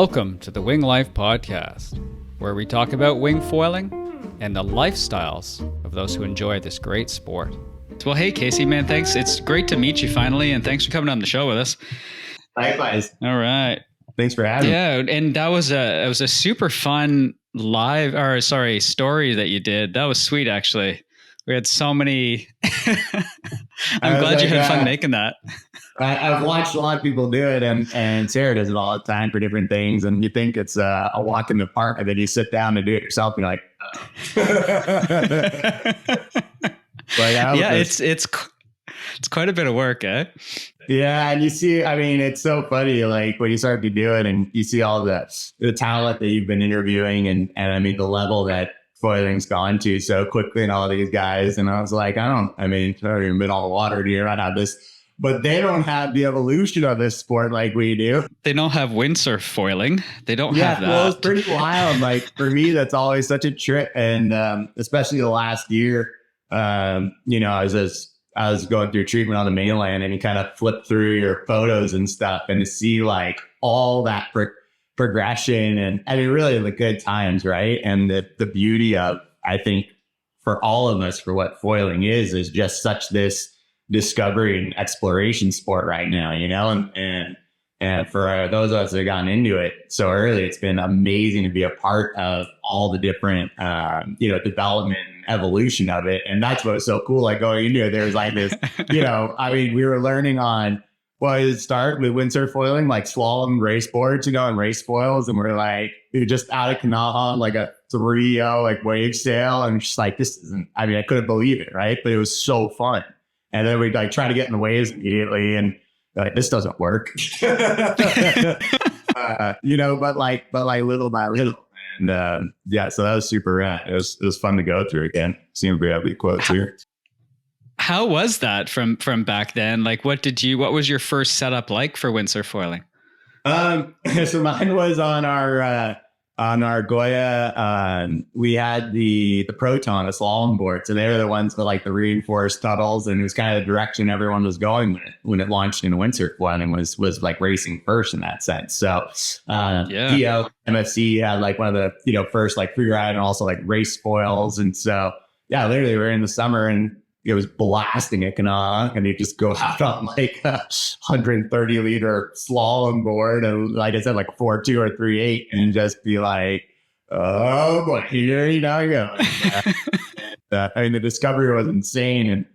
Welcome to the Wing Life Podcast, where we talk about wing foiling and the lifestyles of those who enjoy this great sport. Well, hey, Casey, man, thanks. It's great to meet you finally, and thanks for coming on the show with us. Likewise. All right. Thanks for having me. Yeah, and that was a super fun story that you did. That was sweet, actually. We had so many. I'm glad you had fun making that. I've watched a lot of people do it, and Sarah does it all the time for different things. And you think it's a walk in the park, and then you sit down and do it yourself, and you're like, it's quite a bit of work, eh? Yeah, and you see, I mean, it's so funny, like when you start to do it, and you see all the talent that you've been interviewing, and I mean the level that foiling's gone to so quickly, and all these guys, and I was like, I don't even been all the water here. I have this. But they don't have the evolution of this sport like we do. They don't have Windsor foiling. They don't have that. Well, it's pretty wild. Like for me, that's always such a trip. And especially the last year, I was going through treatment on the mainland, and you kind of flip through your photos and stuff, and to see like all that progression, and I mean, really the good times, right? And the beauty of, I think, for all of us, for what foiling is just such this discovery and exploration sport right now, and for those of us that have gotten into it so early, it's been amazing to be a part of all the different development and evolution of it. And that's what's so cool, like going into it, there's like this we were learning on it started with windsurf foiling, like slalom race boards, and race foils, and we're like, we were just out of Kanaha, like a 3-0 like wave sail, and just like, this isn't, I couldn't believe it, right? But it was so fun. And then we like try to get in the waves immediately, and like, this doesn't work, but little by little. And so that was super rad. It was fun to go through again. Seems we have the quotes here. How was that from back then? Like, what was your first setup like for windsurf foiling? So mine was on our Goya, we had the Proton, a slalom board. So they were the ones with like the reinforced tunnels, and it was kind of the direction everyone was going when it launched into windsurf foiling, was like racing first in that sense. So, MFC had like one of the, first like free ride and also like race foils. And so, yeah, literally we're in the summer, and it was blasting at Kanaa, and you just go out on like a 130 liter slalom board, and like I said, like 4.2 or 3.8, and just be like, oh boy, here you go. The discovery was insane. And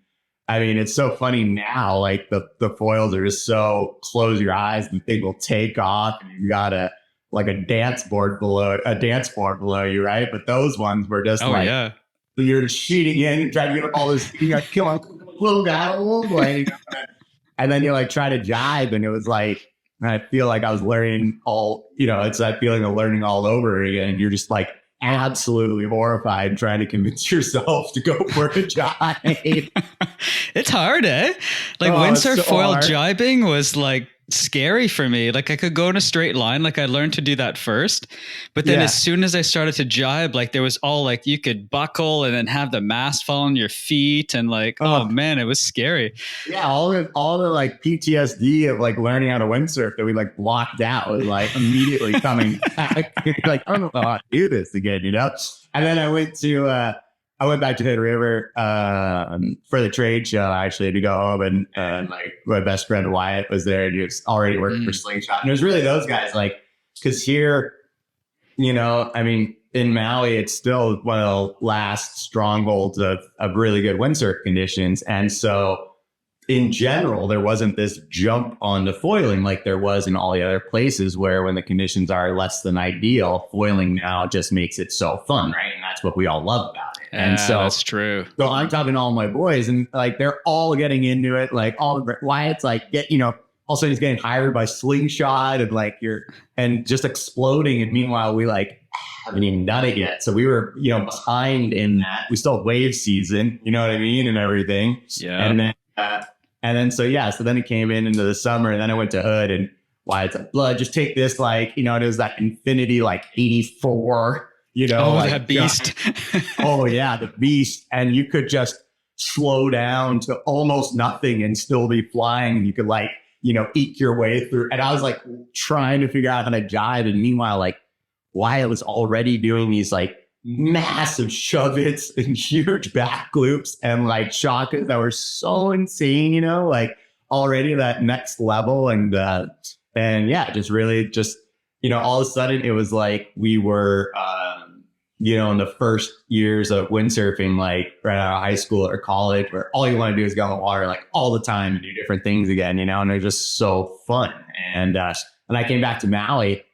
I mean, it's so funny now, like the foils are just so, close your eyes and the thing will take off, and you got a dance board below you, right? But those ones were just you're cheating in, trying to get up all this, you got come on, little guy, and then you like try to jibe, and it was like, I feel like I was learning it's that feeling of learning all over again. And you're just like absolutely horrified trying to convince yourself to go for a jibe. It's hard, eh? Like windsurf foil jibing was like scary for me. Like I could go in a straight line. Like I learned to do that first, but then as soon as I started to jibe, like there was all like, you could buckle and then have the mast fall on your feet, and like, oh man, it was scary. Yeah. All the like PTSD of like learning how to windsurf that we like blocked out was like immediately coming back. Like, I don't know how to do this again, And then I went back to Hood River for the trade show, actually, to go home, and my best friend Wyatt was there, and he was already working for Slingshot. And it was really those guys, like, because here, in Maui, it's still one of the last strongholds of really good windsurf conditions. And so in general, there wasn't this jump on the foiling like there was in all the other places, where when the conditions are less than ideal, foiling now just makes it so fun, right? And that's what we all love about it. And so that's true. So I'm talking to all my boys, and like they're all getting into it. Like Wyatt's like all of a sudden he's getting hired by Slingshot, and like and just exploding. And meanwhile, we like haven't even done it yet. So we were behind in that. We still have wave season, you know what I mean, and everything. Yeah. So then it came into the summer, and then I went to Hood, and Wyatt's like, blood, just take this, like, it was that Infinity like 84. That beast. Oh yeah, the beast. And you could just slow down to almost nothing and still be flying. You could like eke your way through. And I was like trying to figure out how to jive. And meanwhile, like Wyatt was already doing these like massive shove-its and huge back loops and like shockers that were so insane, like already that next level. And yeah, just really just, all of a sudden it was like we were, in the first years of windsurfing, like right out of high school or college, where all you want to do is go in the water like all the time and do different things again, and they're just so fun. And I came back to Maui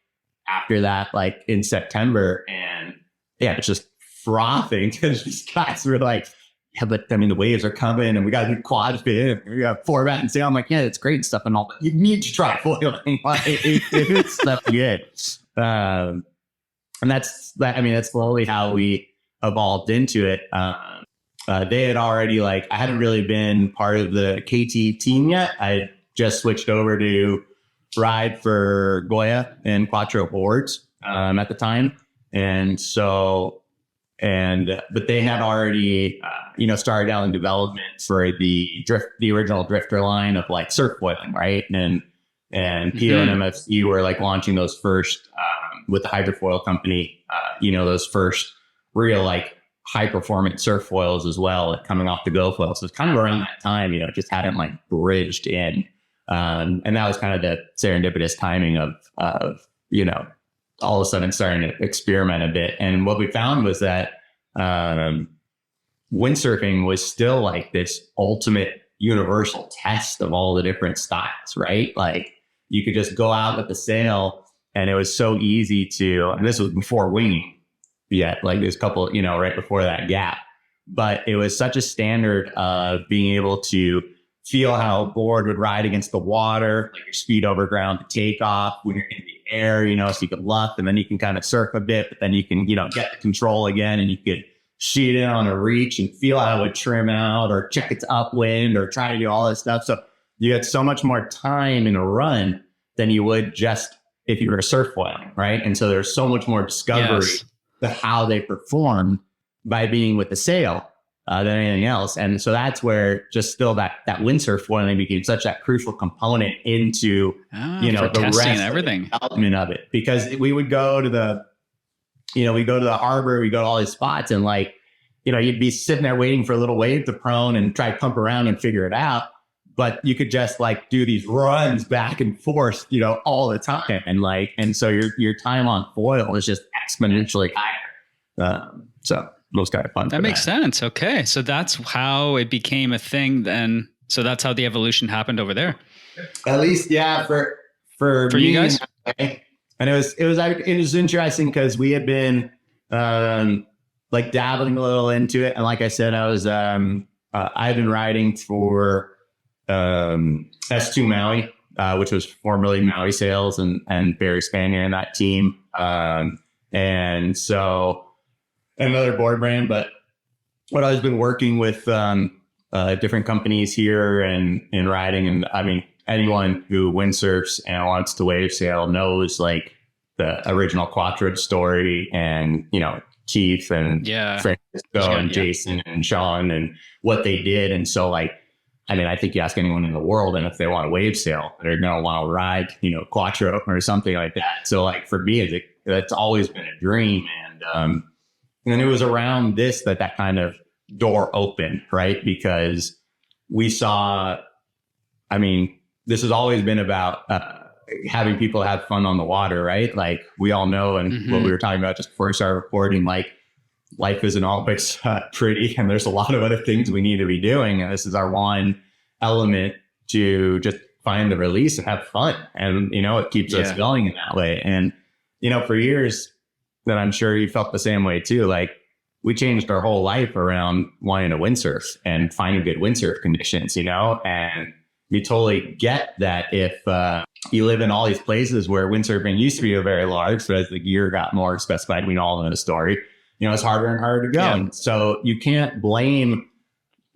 after that, like in September, and yeah, it's just frothing because these guys were like, yeah, but I mean, the waves are coming and we got to do quad fin. We got 4-batt and sail. I'm like, yeah, it's great and stuff and all, but you need to try foiling. It's stuff good. And that's slowly how we evolved into it. They had already I hadn't really been part of the KT team yet. I had just switched over to ride for Goya and Quattro boards at the time. And so, but they had already, started down in development for the original drifter line of like surf foiling, right? And PO and MFC were like launching those first, with the hydrofoil company, those first real like high performance surf foils as well, like, coming off the Go foil. So it's kind of around that time, it just hadn't like bridged in. And that was kind of the serendipitous timing of all of a sudden starting to experiment a bit. And what we found was that windsurfing was still like this ultimate universal test of all the different styles, right? Like you could just go out with the sail and it was so easy to, and this was before winging yet, like there's a couple, right before that gap, but it was such a standard of being able to feel how a board would ride against the water, like your speed over ground to take off when you're in the air, so you could luff and then you can kind of surf a bit, but then you can, get the control again and you could sheet in on a reach and feel how it would trim out or check its upwind or try to do all this stuff. So you had so much more time in a run than you would just if you were surf foiling, right? And so there's so much more discovery to how they perform by being with the sail than anything else. And so that's where just still that windsurf foiling became such that crucial component into, the rest and everything. Of the development of it. Because we would go to the, we go to the harbor, we go to all these spots and like, you'd be sitting there waiting for a little wave to prone and try to pump around and figure it out. But you could just like do these runs back and forth, all the time. And so your time on foil is just exponentially higher. So it was kind of fun. That makes sense. Okay. So that's how it became a thing then. So that's how the evolution happened over there. At least, yeah, for me, you guys. And it was interesting because we had been like dabbling a little into it. And like I said, I was I've been riding for S2 Maui, which was formerly Maui Sales and Barry Spanier in that team. And so another board brand, but what I've been working with different companies here and in riding. And I mean, anyone who windsurfs and wants to wave sail knows like the original Quattro story and, Keith and Francisco and Jason and Sean and what they did. And so like, I mean, I think you ask anyone in the world and if they want to wave sail, they're going to want to ride, Quattro or something like that. So like for me, it's always been a dream. And it was around this that kind of door opened, right? Because we saw, I mean, this has always been about having people have fun on the water, right? Like we all know, and what we were talking about just before we started recording, like life isn't always pretty, and there's a lot of other things we need to be doing. And this is our one element to just find the release and have fun. And, it keeps us going in that way. And, for years, that I'm sure you felt the same way too. Like we changed our whole life around wanting to windsurf and finding good windsurf conditions, and you totally get that if you live in all these places where windsurfing used to be very large, but as the gear got more specified, we all know the story, it's harder and harder to go. Yeah. And so you can't blame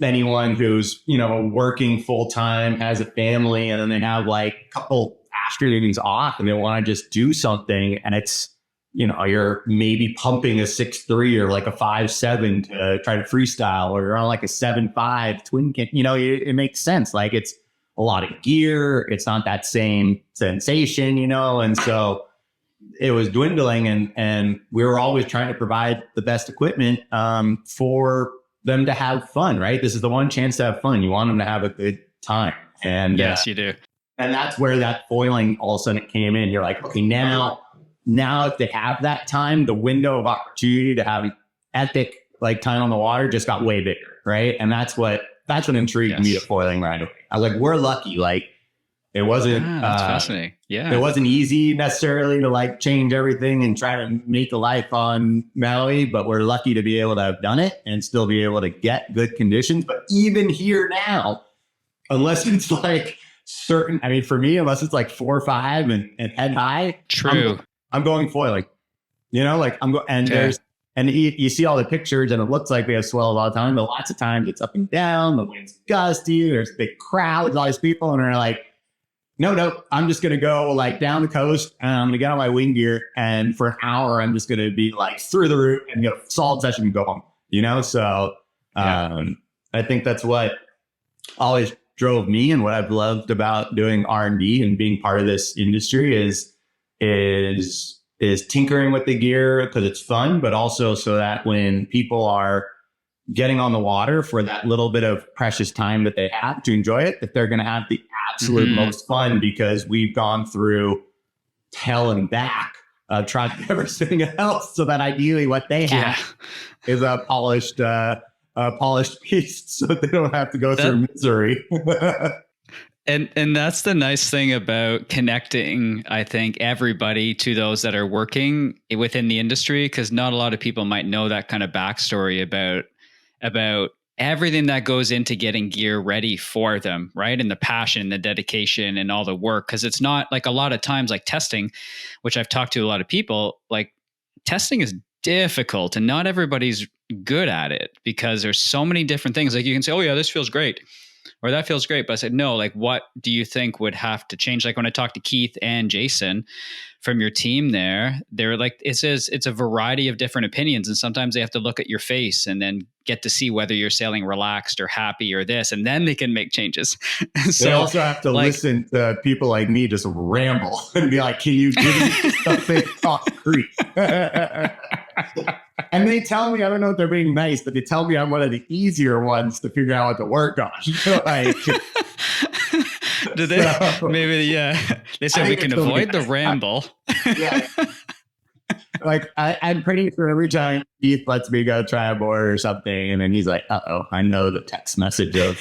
anyone who's, working full time, has a family, and then they have like a couple afternoons off and they want to just do something. And it's, you're maybe pumping a 6.3 or like a 5.7 to try to freestyle, or you're on like a 7.5 twin can, it makes sense. Like it's a lot of gear. It's not that same sensation, you know? And so it was dwindling, and we were always trying to provide the best equipment for them to have fun, right? This is the one chance to have fun. You want them to have a good time. And yes, you do. And that's where that foiling all of a sudden came in. You're like, okay, now if they have that time, the window of opportunity to have epic like time on the water just got way bigger, right? And that's what intrigued me to foiling right away. I was like, we're lucky. Like it wasn't that's fascinating. Yeah. It wasn't easy necessarily to like change everything and try to make a life on Maui, but we're lucky to be able to have done it and still be able to get good conditions. But even here now, unless it's like certain, I mean, for me, unless it's like 4 or 5 and head high, true. I'm going foiling, you know, like I'm going, and there's, and you see all the pictures and it looks like we have swells all the time, but lots of times it's up and down, the wind's gusty, there's big crowds, all these people, and they're like, no, I'm just going to go like down the coast and I'm going to get on my wing gear. And for an hour, I'm just going to be like through the roof and get a solid session and go home, you know? So I think that's what always drove me, and what I've loved about doing R&D and being part of this industry is tinkering with the gear because it's fun, but also so that when people are getting on the water for that little bit of precious time that they have to enjoy it, that they're going to have the absolute most fun, because we've gone through hell and back trying everything else, so that ideally what they have is a polished piece, so they don't have to go through misery. And that's the nice thing about connecting, I think, everybody to those that are working within the industry, because not a lot of people might know that kind of backstory about everything that goes into getting gear ready for them, right? And the passion, the dedication, and all the work. Because it's not like a lot of times like testing, which I've talked to a lot of people, like testing is difficult and not everybody's good at it, because there's so many different things. Like you can say, oh yeah, this feels great, or that feels great. But I said, no, like, what do you think would have to change? Like when I talked to Keith and Jason from your team there, they're like, it's a variety of different opinions. And sometimes they have to look at your face and then get to see whether you're sailing relaxed or happy or this, and then they can make changes. So they also have to listen to people like me just ramble and be like, can you give me something concrete? And they tell me, I don't know if they're being nice, but they tell me I'm one of the easier ones to figure out what to work on. Like, do they? So, maybe, yeah. They said we can avoid the ramble. Yeah. Like, I'm pretty sure every time Keith lets me go try a board or something, and then he's like, uh-oh, I know the text message of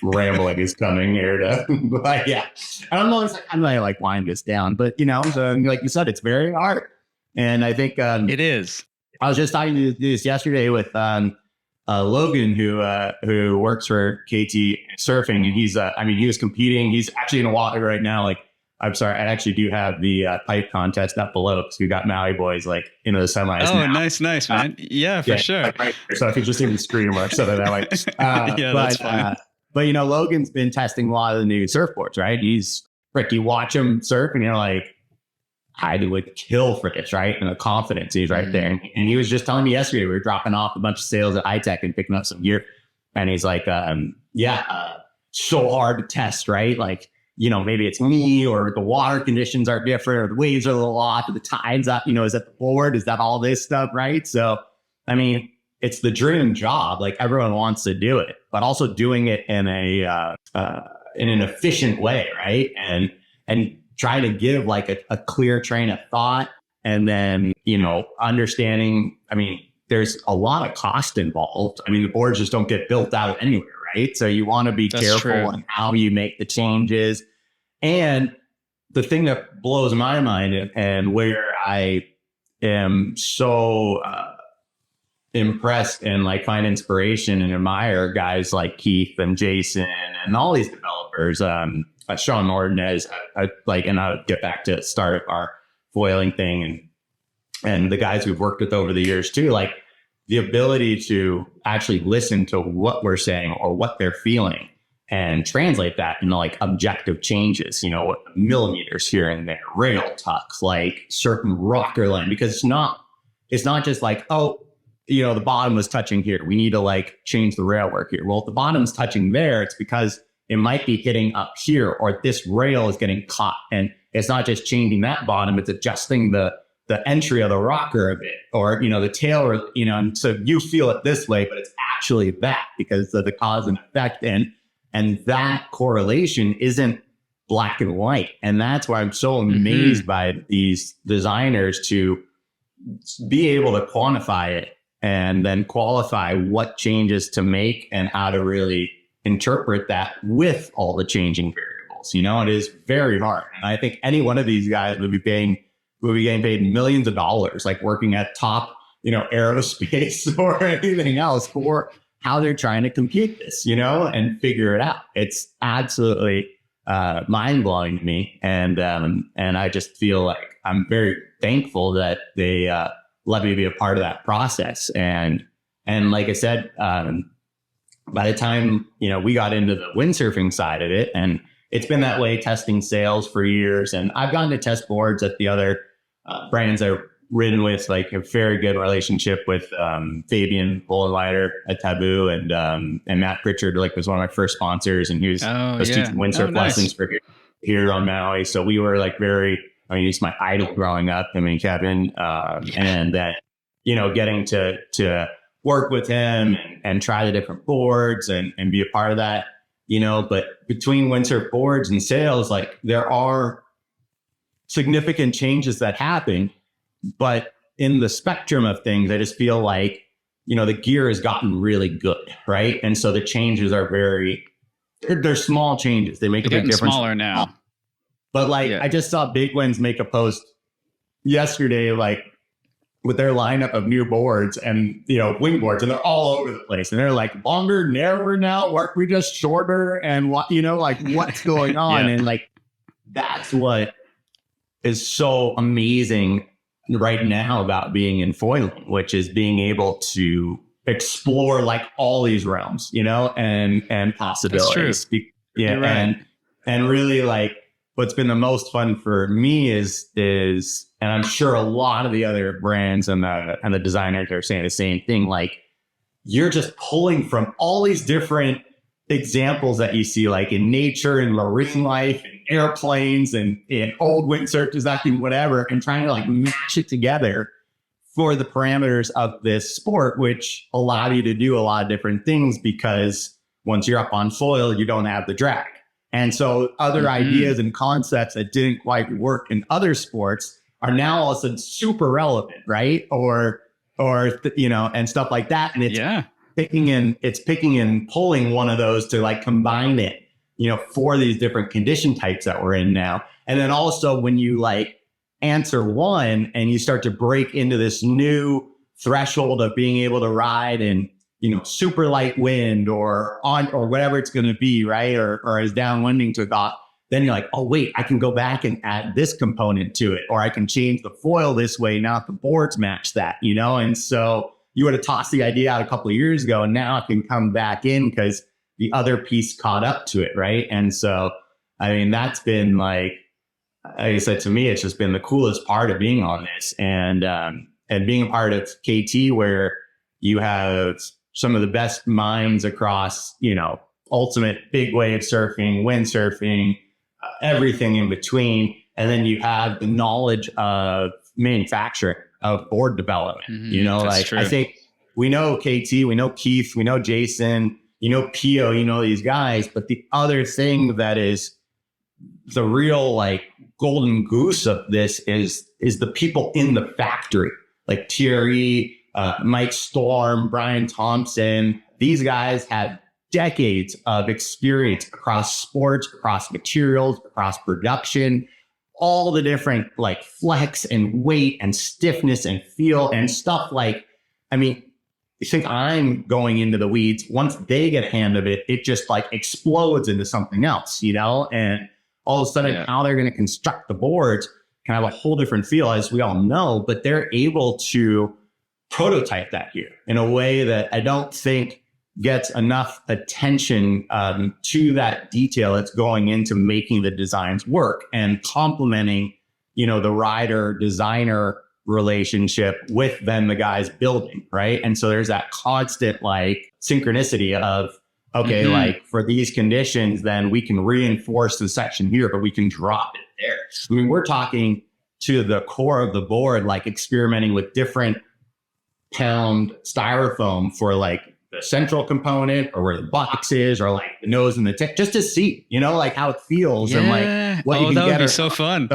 rambling is coming here to, but yeah. I don't know if I'm like wind this down, but you know, so like you said, it's very hard. And I think it is. I was just talking to this yesterday with Logan, who works for KT Surfing, and he's he was competing. He's actually in a water right now. Like, I'm sorry, I actually do have the pipe contest up below, because we got Maui boys like into the semis. Oh, now. nice, man. Yeah, for sure. Right. So if you just see the screen or something that way. That's fine. But you know, Logan's been testing a lot of the new surfboards, right? You watch him surf, and you're like, I would kill for this, right? And the confidence is right there. And he was just telling me yesterday, we were dropping off a bunch of sales at iTech and picking up some gear. And he's like, so hard to test, right? Like, you know, maybe it's me, or the water conditions are different, or the waves are a little off, or the tide's up, you know, is that the forward? Is that all this stuff, right? So, I mean, it's the dream job. Like, everyone wants to do it, but also doing it in an efficient way, right? And try to give like a clear train of thought, and then, you know, understanding, I mean, there's a lot of cost involved. I mean, the boards just don't get built out anywhere, right? So you want to be careful in how you make the changes. And the thing that blows my mind, and where I am so impressed and like find inspiration and admire guys like Keith and Jason and all these developers, Sean Norton as and I'll get back to the start of our foiling thing, and the guys we've worked with over the years too, like the ability to actually listen to what we're saying or what they're feeling and translate that into like objective changes, you know, millimeters here and there, rail tucks, like certain rocker line, because it's not just like, oh, you know, the bottom was touching here, we need to like change the rail work here. Well, if the bottom's touching there, it's because it might be hitting up here, or this rail is getting caught. And it's not just changing that bottom, it's adjusting the entry of the rocker a bit, or, the tail, or, and so you feel it this way, but it's actually that because of the cause and effect. And that correlation isn't black and white. And that's why I'm so amazed by these designers to be able to quantify it and then qualify what changes to make and how to really interpret that with all the changing variables. It is very hard. And I think any one of these guys would be getting paid millions of dollars, like working at top, aerospace or anything else, for how they're trying to compute this, and figure it out. It's absolutely mind blowing to me. And I just feel like I'm very thankful that they let me be a part of that process. And like I said, by the time, we got into the windsurfing side of it, and it's been that way testing sails for years. And I've gotten to test boards at the other brands I've ridden with, like a very good relationship with Fabian Bullenleiter at Taboo, and Matt Pritchard, like, was one of my first sponsors, and he was teaching windsurf lessons for here on Maui. So we were like he's my idol growing up. Kevin, and that, getting to work with him and try the different boards and be a part of that, but between windsurf boards and sails, like, there are significant changes that happen, but in the spectrum of things, I just feel like, the gear has gotten really good. Right. And so the changes are they're small changes. They make a big difference. Smaller now. But I just saw Big Winds make a post yesterday, like, with their lineup of new boards and, wing boards, and they're all over the place. And they're like, longer, narrower now, work we just shorter, and what, what's going on? And like, that's what is so amazing right now about being in foiling, which is being able to explore like all these realms, and possibilities. That's true. Right. And really, like, what's been the most fun for me is, and I'm sure a lot of the other brands and the designers are saying the same thing, like, you're just pulling from all these different examples that you see, like in nature and marine life and airplanes and in old windsurf design, whatever, and trying to like match it together for the parameters of this sport, which allow you to do a lot of different things, because once you're up on foil, you don't have the drag. And so other ideas and concepts that didn't quite work in other sports are now all of a sudden super relevant, right? Or and stuff like that. And it's picking and pulling one of those to like combine it, for these different condition types that we're in now. And then also when you like answer one and you start to break into this new threshold of being able to ride in, super light wind or whatever it's going to be, right? Or as downwinding to a thought, then you're like, oh, wait, I can go back and add this component to it, or I can change the foil this way. Now if the boards match that, and so you would have tossed the idea out a couple of years ago, and now it can come back in because the other piece caught up to it, right? And so, that's been like I said, to me, it's just been the coolest part of being on this, and being a part of KT, where you have some of the best minds across, ultimate big wave surfing, windsurfing, everything in between. And then you have the knowledge of manufacturing, of board development. True. I think we know KT, we know Keith, we know Jason, Pio, these guys. But the other thing that is the real like golden goose of this is the people in the factory, like Thierry, Mike Storm, Brian Thompson. These guys have decades of experience across sports, across materials, across production, all the different like flex and weight and stiffness and feel and stuff. Like, you think I'm going into the weeds. Once they get a hand of it, it just like explodes into something else, and all of a sudden how they're going to construct the boards can have a whole different feel, as we all know, but they're able to prototype that here in a way that I don't think gets enough attention to that detail that's going into making the designs work and complementing, the rider designer relationship with then the guys building, right? And so there's that constant like synchronicity okay, like for these conditions, then we can reinforce the section here, but we can drop it there. I mean, we're talking to the core of the board, like experimenting with different pound styrofoam for like the central component or where the box is or like the nose and the tip, just to see, you know, like how it feels and like what you can that would get. Be so fun.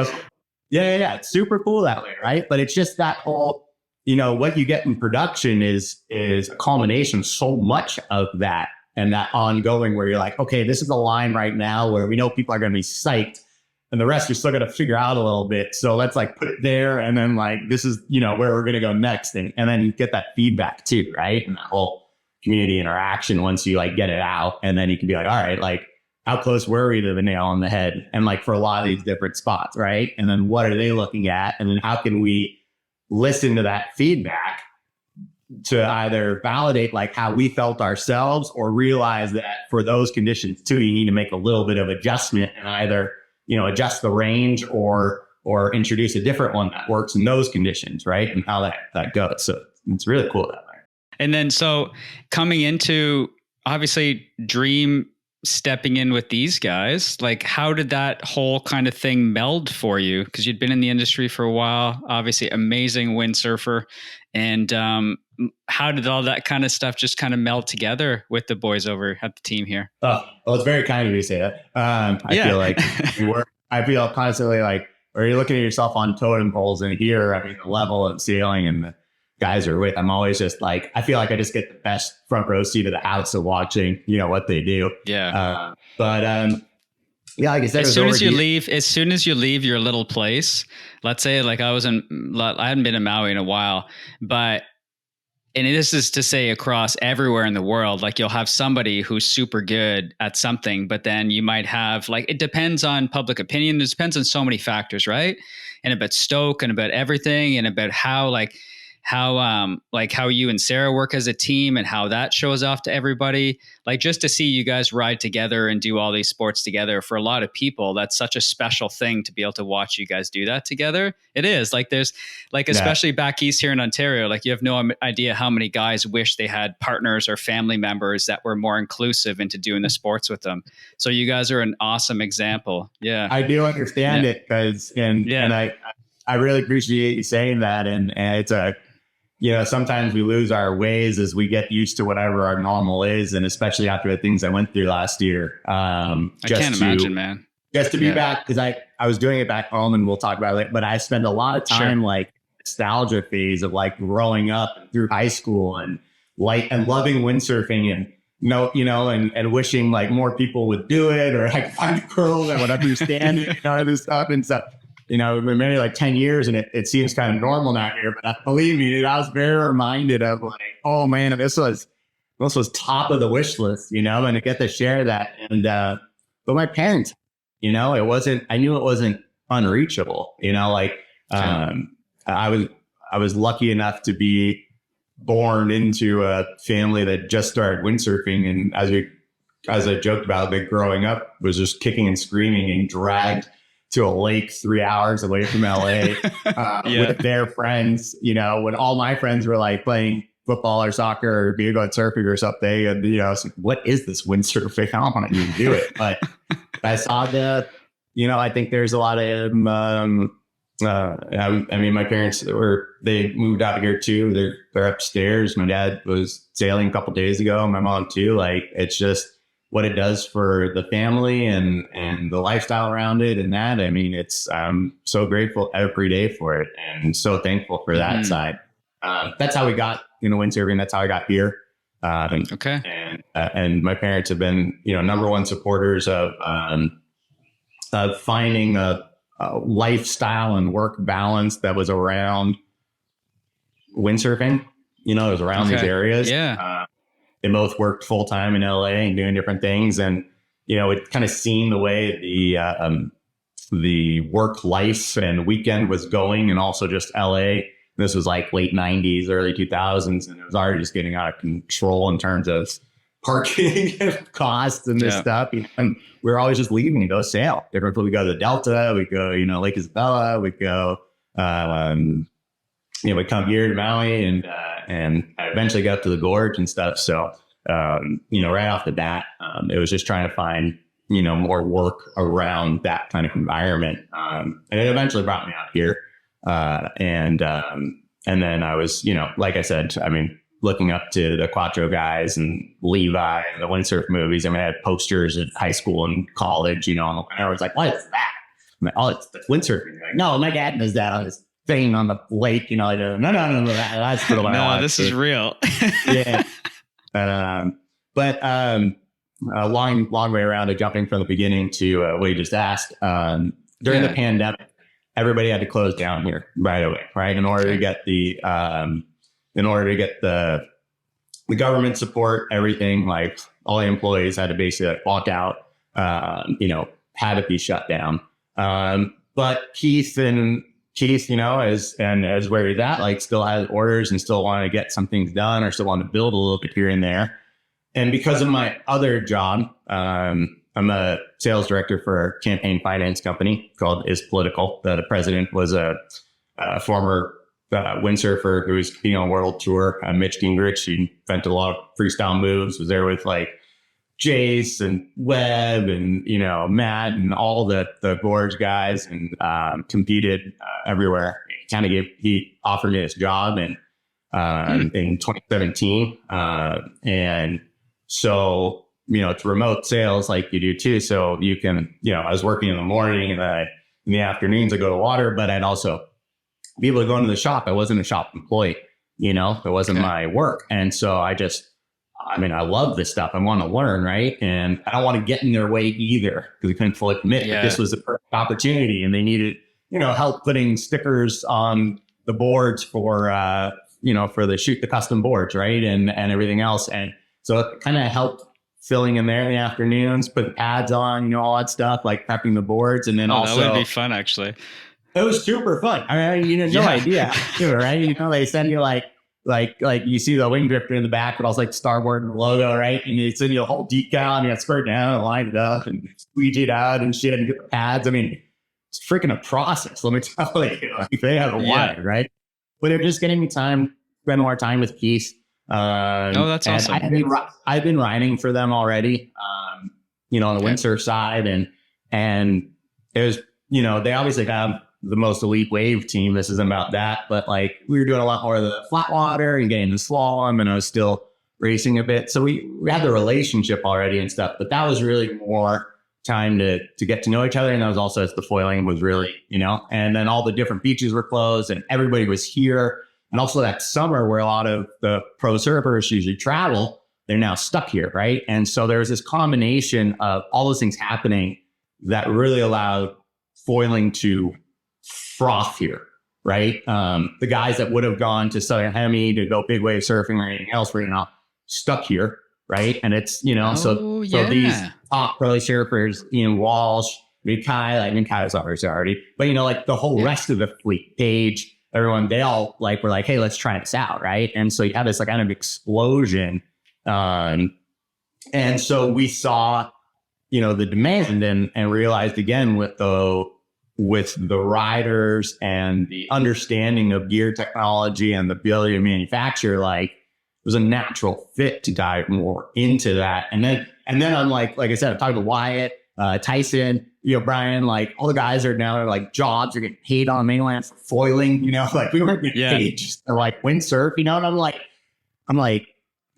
Yeah. It's super cool that way, right? But it's just that whole, you know, what you get in production is a culmination, so much of that and that ongoing where you're like, okay, this is a line right now where we know people are going to be psyched and the rest you're still going to figure out a little bit. So let's like put it there. And then like, this is, you know, where we're going to go next. And then you get that feedback too, right? And that whole community interaction once you like get it out. And then you can be like, all right, like how close were we to the nail on the head? And like for a lot of these different spots, right? And then what are they looking at? And then how can we listen to that feedback to either validate like how we felt ourselves or realize that for those conditions too, you need to make a little bit of adjustment and either, you know, adjust the range or introduce a different one that works in those conditions, right? And how that goes. So it's really cool that way. And then so coming into obviously Dream stepping in with these guys, like how did that whole kind of thing meld for you? Because you'd been in the industry for a while, obviously amazing windsurfer. And how did all that kind of stuff just kind of meld together with the boys over at the team here? Oh, well, it's very kind of you to say that. I feel like I feel constantly like, or you're looking at yourself on totem poles and here, I mean, the level of ceiling and the guys are with, I'm always just like, I feel like I just get the best front row seat of the house of watching, you know, what they do. Yeah. Yeah, like I said, as soon as you leave your little place, let's say like I hadn't been in Maui in a while, but, and this is to say across everywhere in the world, like you'll have somebody who's super good at something, but then you might have like, it depends on public opinion. It depends on so many factors, right? And about Stoke and about everything and about how you and Sarah work as a team and how that shows off to everybody. Like just to see you guys ride together and do all these sports together, for a lot of people, that's such a special thing to be able to watch you guys do that together. It is like, there's like, especially back east here in Ontario, like you have no idea how many guys wish they had partners or family members that were more inclusive into doing the sports with them. So you guys are an awesome example. Yeah. I do understand it because, and I really appreciate you saying that. And it's you know, sometimes we lose our ways as we get used to whatever our normal is. And especially after the things I went through last year. I can't imagine, man. Just to be back, because I was doing it back home and we'll talk about it, but I spend a lot of time like nostalgia phase of like growing up through high school and loving windsurfing and and wishing like more people would do it or like find girls that would understand it, you know, this stuff and stuff. You know, we've been married like 10 years and it seems kind of normal now here, but believe me, dude, I was very reminded of like, oh man, this was top of the wish list, you know, and to get to share that. And, but my parents, you know, I knew it wasn't unreachable, you know, like, I was lucky enough to be born into a family that just started windsurfing. And as I joked about, that growing up was just kicking and screaming and dragged to a lake 3 hours away from LA with their friends, you know, when all my friends were like playing football or soccer or being on surfing or something. And, you know, I was like, what is this windsurfing? I don't want to even do it. But I saw I think there's a lot of, I mean, my parents they moved out here too. They're upstairs. My dad was sailing a couple days ago. My mom too. Like, it's just what it does for the family and the lifestyle around it. And that, I mean, I'm so grateful every day for it and so thankful for that side. That's how we got, windsurfing. That's how I got here. And my parents have been, number one supporters of finding a lifestyle and work balance that was around windsurfing. It was around these areas. Yeah. They both worked full time in LA and doing different things. And, it kind of seen the way the work life and weekend was going, and also just LA. This was like late 90s, early 2000s. And it was already just getting out of control in terms of parking costs and this stuff. And we were always just leaving to go sail. We go to the Delta, we go, Lake Isabella, we go, we come here to Maui and I eventually got to the gorge and stuff. So right off the bat, it was just trying to find, more work around that kind of environment. And it eventually brought me out here. And then I was, like I said, I mean, looking up to the Quattro guys and Levi and the windsurf movies. I mean, I had posters at high school and college, and I was like, what is that? I'm like, oh, it's the windsurfing. Like, no, my dad does that on his thing on the lake, like, no, that's what I no, this is real. Yeah. A long way around to jumping from the beginning to what you just asked. During the pandemic, everybody had to close down here right away, right? In order to get the government support, everything, like all the employees had to basically walk out, had to be shut down. But Keith, as where he's at, like still has orders and still want to get some things done or still want to build a little bit here and there. And because of my other job, I'm a sales director for a campaign finance company called Is Political. The president was a former windsurfer who was competing on a world tour. Mitch Gingrich, he invented a lot of freestyle moves, was there with like Jace and Webb and, Matt and all the Gorge guys, and competed everywhere. He offered me this job in 2017. And so, it's remote sales like you do too. So you can, I was working in the morning and in the afternoons I go to water, but I'd also be able to go into the shop. I wasn't a shop employee, it wasn't my work. And so I love this stuff. I want to learn, right? And I don't want to get in their way either because we couldn't fully commit. Yeah. But this was the perfect opportunity, and they needed, help putting stickers on the boards for the custom boards, right? And everything else. And so it kind of helped filling in there in the afternoons, put the pads on, all that stuff, like prepping the boards. And then also that would be fun, actually. It was super fun. I mean, no idea, right? They send you like you see the wing drifter in the back, but also like starboard and the logo, right? And they send you a whole decal and you got to squirt down and line it up and squeegee it out and shit and get the pads. I mean, it's freaking a process. Let me tell you, they have a wire, right? But they're just getting me time, spend more time with Keith. That's awesome. I've been riding for them already, on the windsurf side, and it was, they obviously have the most elite wave team. This isn't about that, but like we were doing a lot more of the flat water and getting the slalom, and I was still racing a bit. So we had the relationship already and stuff, but that was really more time to get to know each other. And that was also as the foiling was really, and then all the different beaches were closed and everybody was here. And also that summer where a lot of the pro surfers usually travel, they're now stuck here, right? And so there was this combination of all those things happening that really allowed foiling to froth here, right? The guys that would have gone to Southern Hemi to go big wave surfing or anything else were now stuck here, right? And it's, so these top pro surfers, Ian Walsh, Kai was already, but like the whole rest of the fleet, Paige, everyone, they all were like, hey, let's try this out, right? And so you had this kind of explosion. And so we saw, the demand and realized again with the riders and the understanding of gear technology and the ability to manufacture, it was a natural fit to dive more into that. And then I'm like I said, I'm talking to Wyatt, Tyson, Brian, all the guys are now jobs are getting paid on the mainland for foiling, we weren't getting paid just to windsurf, and I'm like,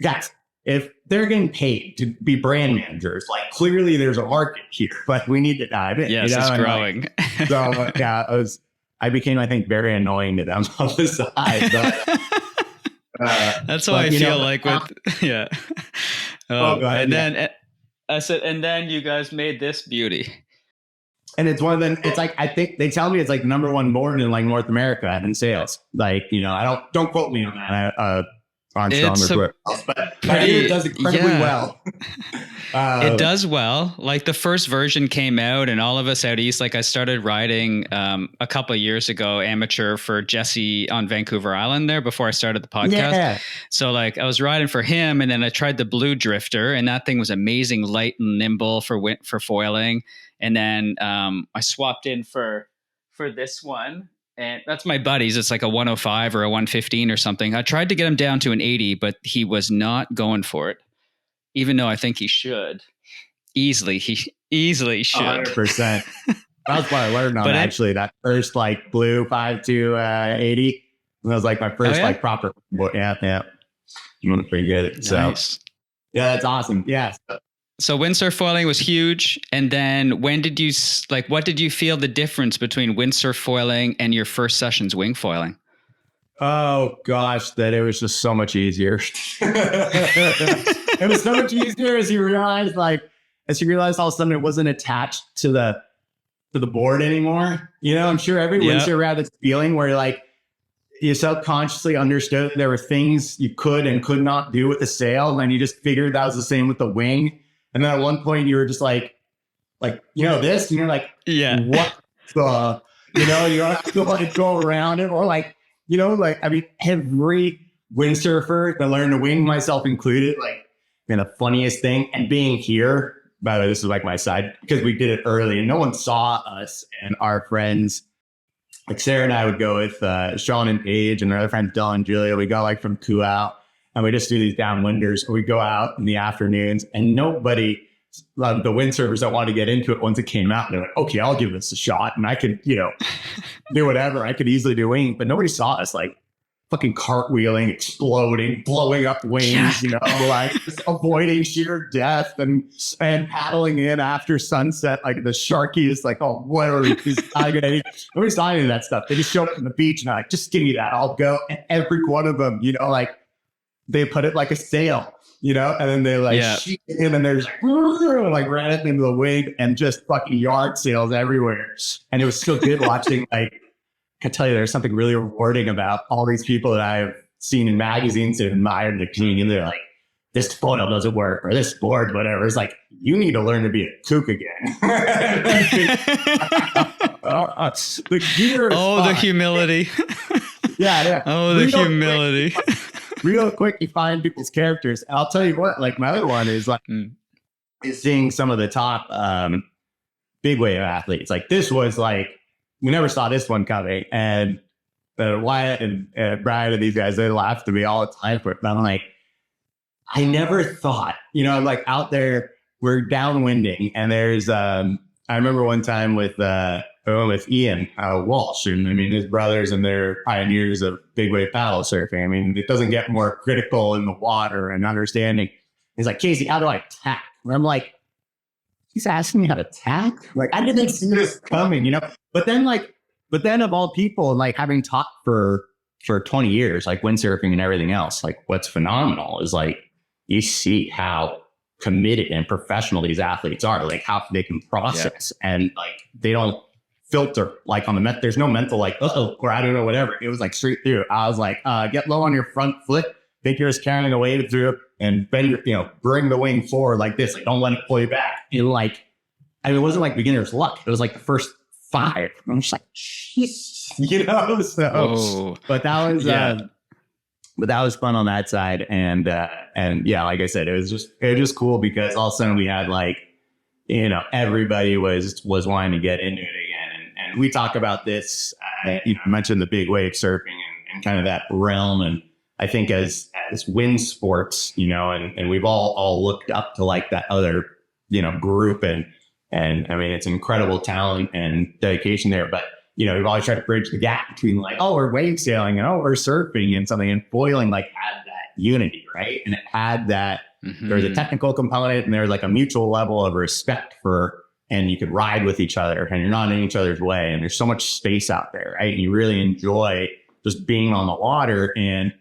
guys, if they're getting paid to be brand managers, clearly there's a market here, but we need to dive in. Yes, it's growing. I became, I think, very annoying to them on the side. But, that's how I feel with, and then I said, and then you guys made this beauty. And it's one of them. It's I think they tell me it's number one board in North America in sales. Don't quote me on that. Armstrong or but it does incredibly well. It does well. The first version came out, and all of us out east, I started riding a couple of years ago, amateur for Jesse on Vancouver Island there before I started the podcast. Yeah. So I was riding for him, and then I tried the Blue Drifter, and that thing was amazing, light and nimble for foiling. And then I swapped in for this one. And that's my buddy's. It's a 105 or a 115 or something. I tried to get him down to an 80, but he was not going for it. even though I think he should. He easily should. 100%. That's what I learned on actually that first like blue 5.280. That was like my first like proper. Yeah. It was pretty good. Nice. So yeah, that's awesome. Yeah. So windsurf foiling was huge. And then what did you feel the difference between windsurf foiling and your first session's wing foiling? Oh gosh, that it was just so much easier. It was so much easier as you realize all of a sudden it wasn't attached to the board anymore. You know, I'm sure every windsurfer had this feeling where like you subconsciously understood there were things you could and could not do with the sail, and you just figured that was the same with the wing. And then at one point you were just like, you know, this, and you're like, what the, you know, you don't have to like go around it, or like, you know, like, I mean, every windsurfer that learned to wing, myself included, like, man, the funniest thing, and being here, by the way, this is like my side, because we did it early and no one saw us, and our friends, like Sarah and I would go with Sean and Paige and our other friends, Dylan and Julia. We go like from Kuau, and we just do these downwinders. We go out in the afternoons, and nobody, the windsurfers that want to get into it once it came out, they're like, okay, I'll give this a shot. And I could, you know, do whatever. I could easily do wing, but nobody saw us like fucking cartwheeling, exploding, blowing up wings, you know, like just avoiding sheer death and paddling in after sunset. Like the Sharky is like, oh, whatever. Nobody saw any of that stuff. They just showed up on the beach and I'm like, just give me that. I'll go. And every one of them, you know, like they put it like a sail, you know, and then they like shoot in and there's like ran it into the wing and just fucking yard sails everywhere. And it was still good watching. Like, I tell you, there's something really rewarding about all these people that I've seen in magazines and admired the community. They're like, this photo doesn't work, or this board, whatever. It's like, you need to learn to be a kook again. The gear is the humility. Yeah. Oh, the humility. Real quick, you find people's characters. I'll tell you what, like my other one is like is seeing some of the top big wave athletes. Like this was like, we never saw this one coming. And Wyatt and Brian and these guys, they laughed at me all the time for it. But I'm like, I never thought, you know, like out there, we're downwinding. And there's, I remember one time with Ian Walsh, and I mean, his brothers, and they're pioneers of big wave paddle surfing. I mean, it doesn't get more critical in the water and understanding. He's like, Casey, how do I tack? And I'm like, he's asking me how to tack? Like, I didn't see this coming, you know? But then of all people, like having taught for 20 years, like windsurfing and everything else, like what's phenomenal is like, you see how committed and professional these athletes are, like how they can process and like, they don't filter like on the there's no mental like, or I don't know, whatever. It was like straight through. I was like, get low on your front foot, think you're just carrying a wave through, and bend your, you know, bring the wing forward like this. Like, don't let it pull you back. And like, I mean, it wasn't like beginner's luck. It was like the first 5. I'm just like, jeez, you know. So, but that was, but that was fun on that side. And yeah, like I said, it was just cool because all of a sudden we had like, you know, everybody was wanting to get into it again. And we talk about this. You mentioned the big wave surfing and kind of that realm. And I think as wind sports, you know, and we've all looked up to like that other, you know, group, and I mean, it's incredible talent and dedication there. But, you know, we've always tried to bridge the gap between like, oh, we're wave sailing and oh, we're surfing and something, and foiling like had that unity, right? And it had that, there was a technical component and there was like a mutual level of respect for, and you could ride with each other and you're not in each other's way. And there's so much space out there, right? And you really enjoy just being on the water, and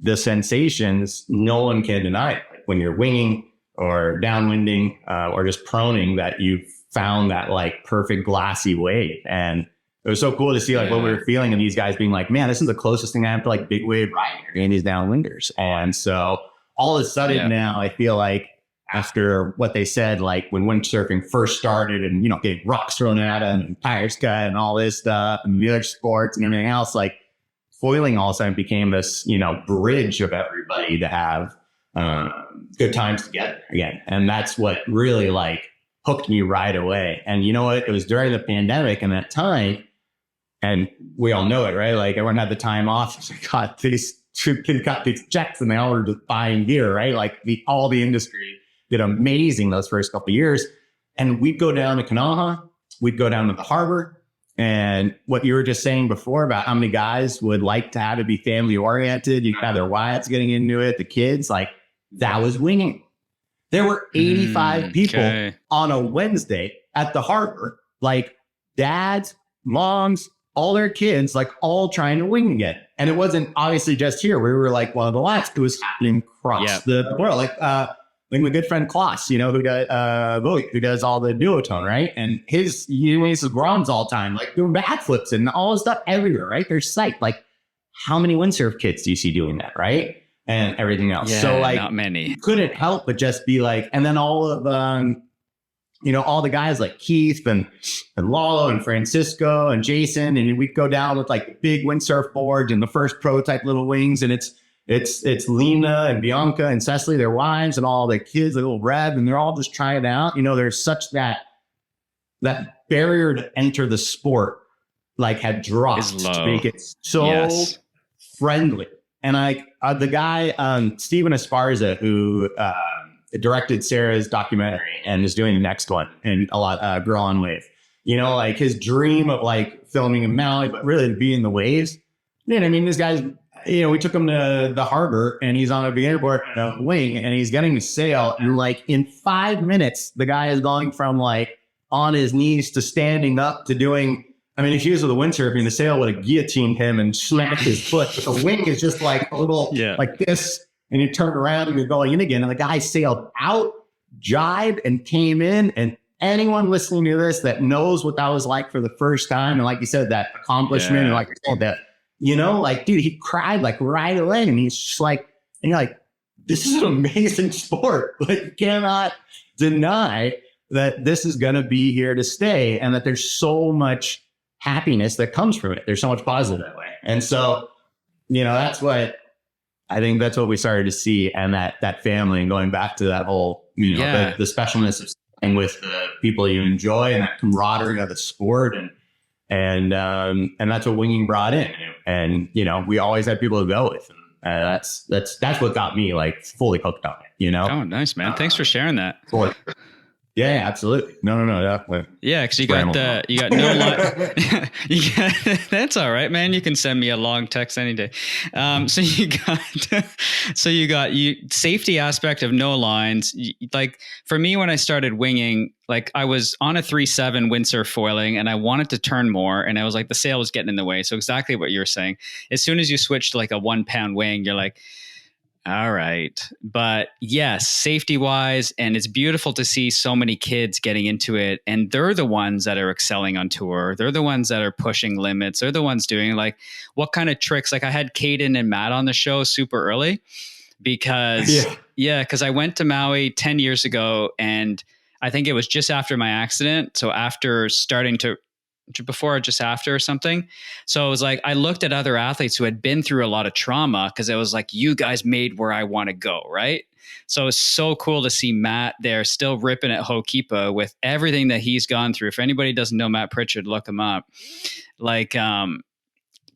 the sensations, no one can deny it. Like when you're winging or downwinding or just proning, that you've found that like perfect glassy wave. And it was so cool to see like what we were feeling, and these guys being like, man, this is the closest thing I have to like big wave riding in these downwinders. And so all of a sudden now I feel like after what they said, like when windsurfing first started and, you know, getting rocks thrown at them and tires cut and all this stuff and the other sports and everything else, like foiling all of a sudden became this, you know, bridge of everybody to have good times together again. And that's what really like hooked me right away. And you know what? It was during the pandemic and that time, and we all know it, right? Like everyone had the time off. Got these checks and they all were just buying gear, right? Like all the industry did amazing those first couple of years. And we'd go down to Kanaha, we'd go down to the harbor. And what you were just saying before about how many guys would like to have it be family oriented, you have their wives getting into it, the kids, like that was winging. There were 85 people on a Wednesday at the harbor, like dads, moms, all their kids, like all trying to wing again. And it wasn't obviously just here. We were like one of the last. It was happening across the world. Like my good friend Klaus, you know, who does all the duotone, right? And he races bronze all the time, like doing backflips and all this stuff everywhere, right? They're psyched. Like, how many windsurf kids do you see doing that, right? And everything else. Yeah, so like, not many. Couldn't help but just be like, and then all of all the guys like Keith and Lalo and Francisco and Jason, and we'd go down with like big windsurf boards and the first prototype little wings, and it's Lena and Bianca and Cecily, their wives, and all the kids, the little Reb, and they're all just trying it out. You know, there's such that barrier to enter the sport like had dropped to make it so friendly. And the guy, Steven Esparza, who directed Sarah's documentary and is doing the next one and a lot, Girl on Wave, you know, like his dream of like filming in Maui, but really to be in the waves. Man, I mean, this guy's, you know, we took him to the harbor and he's on a beginner board and a wing and he's getting to sail. And like in 5 minutes, the guy is going from like on his knees to standing up to doing, I mean, if he was with a windsurfing, the sail would have guillotined him and smacked his foot. But the wing is just like a little like this. And you turn around and you're going in again. And the guy sailed out, jibed, and came in. And anyone listening to this that knows what that was like for the first time, and like you said, that accomplishment, and like that, you know, like, dude, he cried like right away. And he's just like, and you're like, this is an amazing sport. Like, you cannot deny that this is going to be here to stay and that there's so much happiness that comes from it. There's so much positive that way. And so, you know, that's what we started to see, and that family, and going back to that whole, you know, the specialness of staying with the people you enjoy and that camaraderie of the sport. And that's what winging brought in. And, you know, we always had people to go with. And that's what got me like fully hooked on it, you know? Oh, nice, man. Thanks for sharing that. Yeah, absolutely. No, definitely. Yeah, because you got no line. That's all right, man. You can send me a long text any day. So you got safety aspect of no lines. Like for me, when I started winging, like I was on a 3.7 windsurf foiling, and I wanted to turn more, and I was like the sail was getting in the way. So exactly what you're saying. As soon as you switch to like a 1 pound wing, you're like, all right. But yes, safety wise, and it's beautiful to see so many kids getting into it. And they're the ones that are excelling on tour. They're the ones that are pushing limits. They're the ones doing like what kind of tricks. Like I had Caden and Matt on the show super early because I went to Maui 10 years ago, and I think it was just after my accident. So after starting to before or just after or something. So it was like, I looked at other athletes who had been through a lot of trauma, because it was like, you guys made where I want to go. Right. So it's so cool to see Matt there still ripping at Ho'okipa with everything that he's gone through. If anybody doesn't know Matt Pritchard, look him up. Like,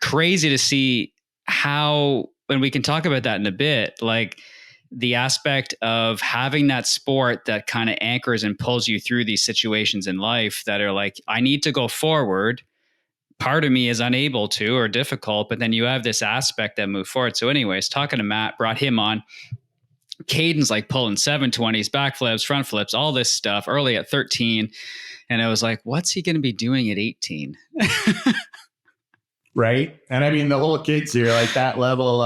crazy to see how, and we can talk about that in a bit, like the aspect of having that sport that kind of anchors and pulls you through these situations in life that are like, I need to go forward. Part of me is unable to or difficult, but then you have this aspect that move forward. So anyways, talking to Matt, brought him on. Caden's like pulling 720s, backflips, front flips, all this stuff early at 13. And I was like, what's he going to be doing at 18? Right. And I mean, the little kids here, like that level,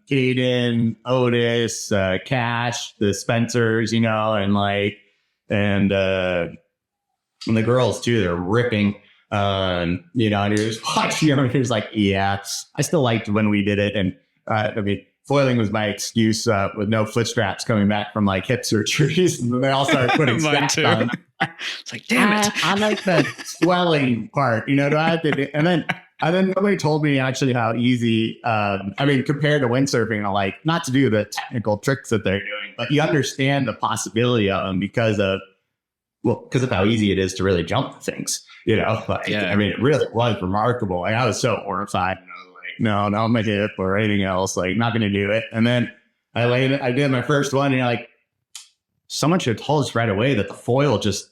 Caden, Otis, Cash, the Spencers, you know, and the girls too, they're ripping, you know, and you're just watching them, and you're just like, yeah, I still liked when we did it. And I mean, foiling was my excuse with no foot straps coming back from like hip surgeries. And then they all started putting straps on. It's like, damn it. I like the swelling part, you know, do I have to do, and then nobody told me actually how easy, I mean, compared to windsurfing, I like not to do the technical tricks that they're doing, but you understand the possibility of them because of how easy it is to really jump things, you know, like, I mean, it really was remarkable. Like, I was so horrified. And I was like, no, not my hip or anything else, like not going to do it. And then I did my first one, and you're like, someone should have told us right away that the foil just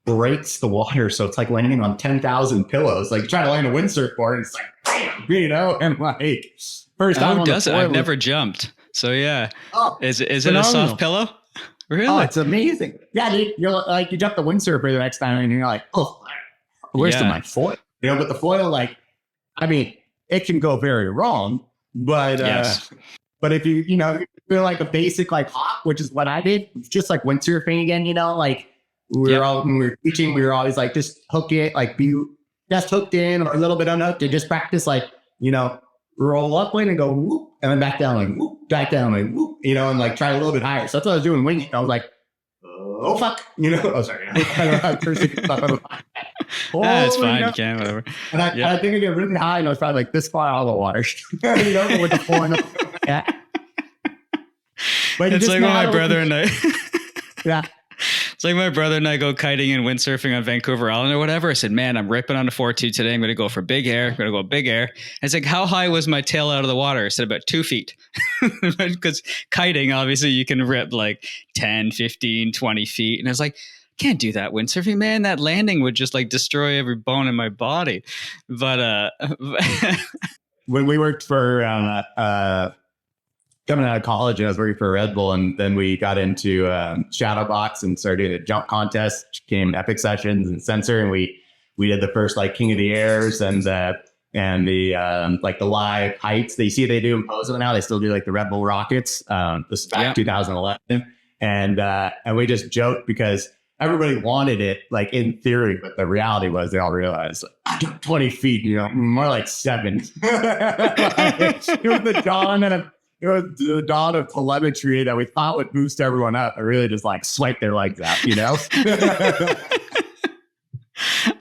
breaks the water. So it's like landing on 10,000 pillows. Like trying to land a windsurf board, and it's like, bam, you know, and like first time on the foil. I've never jumped. So yeah. Oh, is it a soft pillow? Really? Oh, it's amazing. Yeah, dude, you're like, you jump the windsurfer the next time and you're like, oh, where's my foil? You know, but the foil, like, I mean, it can go very wrong, but but if you feel like a basic like hop, which is what I did, just like windsurfing again, you know, like when we were teaching, we were always like, just hook it, like be just hooked in or a little bit unhooked, and just practice like, you know, roll upwind and go whoop, and then back down, like whoop, back down, like whoop, you know, and like try a little bit higher. So that's what I was doing winging. I was like, oh fuck, you know. Oh sorry, it's fine, you can, whatever. And I think I get really high, and I was probably like this far out of the water, you know, with the point. Yeah. But it's like when my brother and I. Yeah. It's like my brother and I go kiting and windsurfing on Vancouver Island or whatever. I said, man, I'm ripping on a 4.2 today. I'm going to go for big air. I'm going to go big air. And it's like, how high was my tail out of the water? I said about 2 feet. Because kiting, obviously, you can rip like 10, 15, 20 feet. And I was like, can't do that windsurfing, man. That landing would just like destroy every bone in my body. But when we worked for coming out of college, and I was working for Red Bull, and then we got into shadow box and started doing a jump contest, which became epic sessions and sensor, and we did the first like King of the Airs and the like the live heights. They see they do in Pozo now. They still do like the Red Bull rockets. This is back 2011, and we just joked because everybody wanted it like in theory, but the reality was they all realized like, 20 feet, you know, more like 7. It was the dawn of telemetry that we thought would boost everyone up. I really just like swipe their legs out, you know?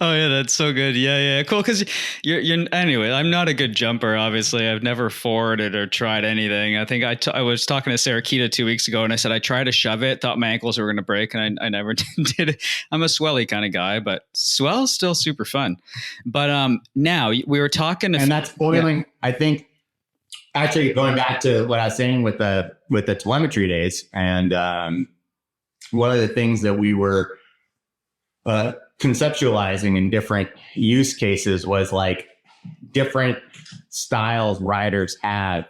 Oh yeah, that's so good. Yeah, cool. Because you're anyway. I'm not a good jumper. Obviously, I've never forwarded or tried anything. I think I was talking to Sarah Kita 2 weeks ago, and I said I tried to shove it, thought my ankles were going to break, and I never did it. I'm a swelly kind of guy, but swell's still super fun. But now we were talking, and that's foiling. Yeah. I think actually going back to what I was saying with the telemetry days, and one of the things that we were conceptualizing in different use cases was like different styles riders have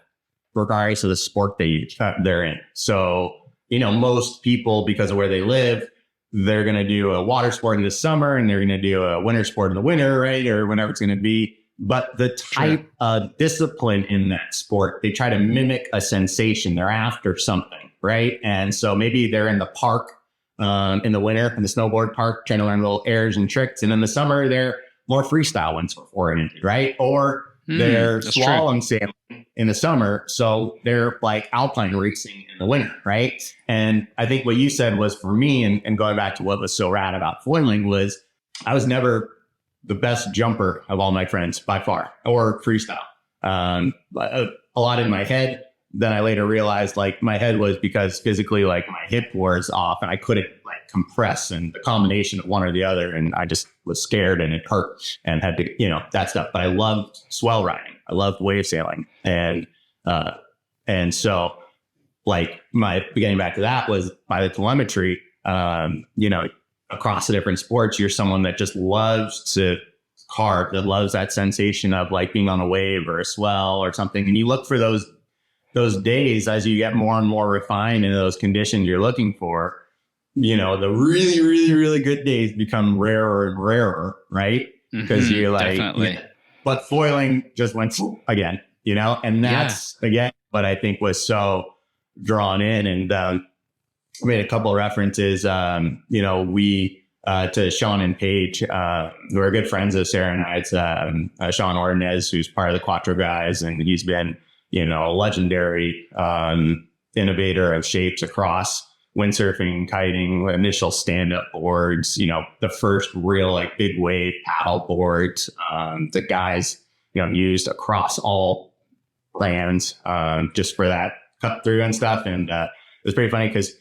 regardless of the sport they're in. So, you know, most people, because of where they live, they're going to do a water sport in the summer and they're going to do a winter sport in the winter, right? Or whenever it's going to be. But the type of discipline in that sport, they try to mimic a sensation. They're after something, right? And so maybe they're in the park in the winter, in the snowboard park, trying to learn little airs and tricks. And in the summer, they're more freestyle ones oriented, right? Or they're slalom sailing in the summer. So they're like alpine racing in the winter, right? And I think what you said was for me, and going back to what was so rad about foiling, was I was never the best jumper of all my friends by far, or freestyle. A lot in my head. Then I later realized like my head was because physically like my hip was off and I couldn't like compress, and the combination of one or the other. And I just was scared and it hurt and had to, you know, that stuff. But I loved swell riding. I loved wave sailing. And so like getting back to that was by the telemetry, you know, across the different sports, you're someone that just loves to carve, that loves that sensation of like being on a wave or a swell or something. And you look for those days as you get more and more refined into those conditions you're looking for. You know, the really, really, really good days become rarer and rarer, right? Because you're like, yeah. But foiling just went again, you know, and that's again what I think was so drawn in. And I made a couple of references, you know, we to Sean and Paige, we're good friends of Sarah and I. It's Sean Ordonez, who's part of the Quattro guys, and he's been, you know, a legendary innovator of shapes across windsurfing, kiting, initial stand-up boards, you know, the first real like big wave paddle boards that guys, you know, used across all lands just for that cut through and stuff. And it was pretty funny because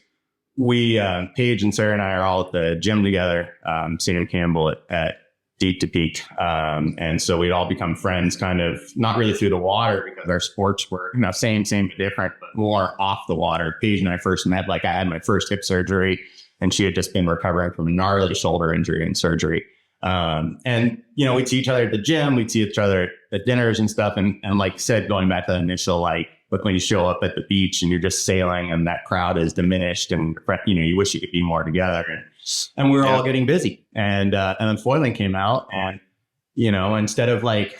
we, Paige and Sarah and I are all at the gym together, Senior Campbell at deep to peak. And so we'd all become friends kind of not really through the water because our sports were, same, but different, but more off the water. Paige and I first met, like I had my first hip surgery and she had just been recovering from a gnarly shoulder injury and surgery. And, we'd see each other at the gym, we'd see each other at dinners and stuff. And like you said, going back to the initial, like, but when you show up at the beach and you're just sailing and that crowd is diminished and, you wish you could be more together. And we were all getting busy. And then foiling came out and, instead of like,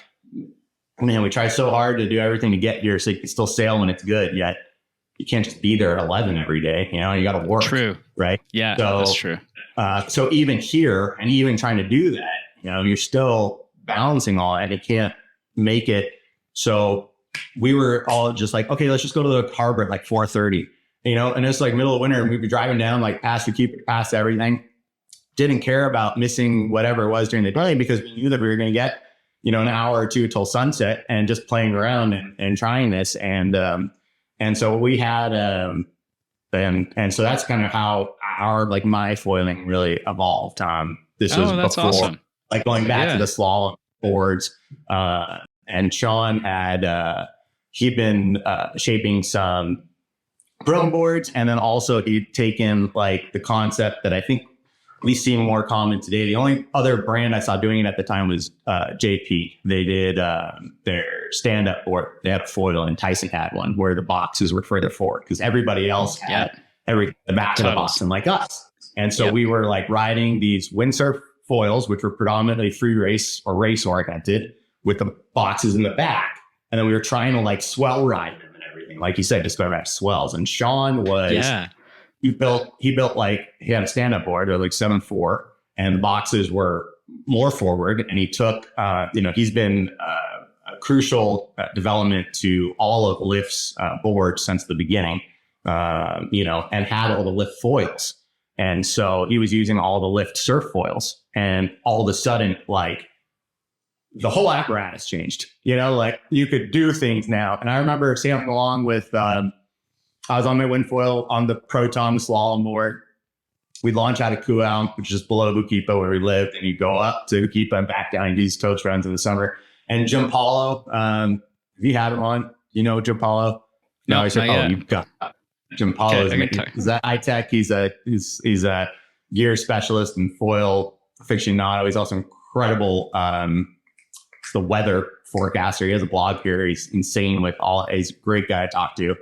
we try so hard to do everything to get here so you can still sail when it's good, yet you can't just be there at 11 every day. You got to work. True. Right. Yeah, that's true. So even here and even trying to do that, you're still balancing all that. You can't make it. So we were all just like, okay, let's just go to the harbor at like 4:30, and it's like middle of winter and we'd be driving down like past everything. Didn't care about missing whatever it was during the day because we knew that we were going to get, an hour or two till sunset and just playing around and trying this. And so we had, and so that's kind of how like my foiling really evolved. This was before, awesome. Like going back to the slalom boards, and Sean had, he'd been, shaping some Brome boards. And then also he'd taken like the concept that I think we see more common today. The only other brand I saw doing it at the time was, JP. They did, their stand-up board. They had a foil and Tyson had one where the boxes were further forward because everybody else had the back of the box and like us. And so we were like riding these Windsor foils, which were predominantly free race or race oriented with the boxes in the back. And then we were trying to like swell ride them and everything. Like you said, just going back to swells. And Sean was, he built like, he had a stand-up board, they're like 7.4 and the boxes were more forward. And he took, he's been a crucial development to all of Lift's boards since the beginning, and had all the Lift foils. And so he was using all the Lift surf foils and all of a sudden, like the whole apparatus changed, like you could do things now. And I remember sailing along with, I was on my wind foil on the Proton slalom board. We'd launch out of Kuau, which is below Lukipa where we lived. And you go up to Lukipa and back down and do these toast runs in the summer. And Jim Paulo, have you had him on? Jim Paulo? No, he said, you've got Jim Paulo. Is that iTech? He's a gear specialist and foil aficionado. He's also incredible. The weather forecaster. He has a blog here. He's insane with he's a great guy to talk to.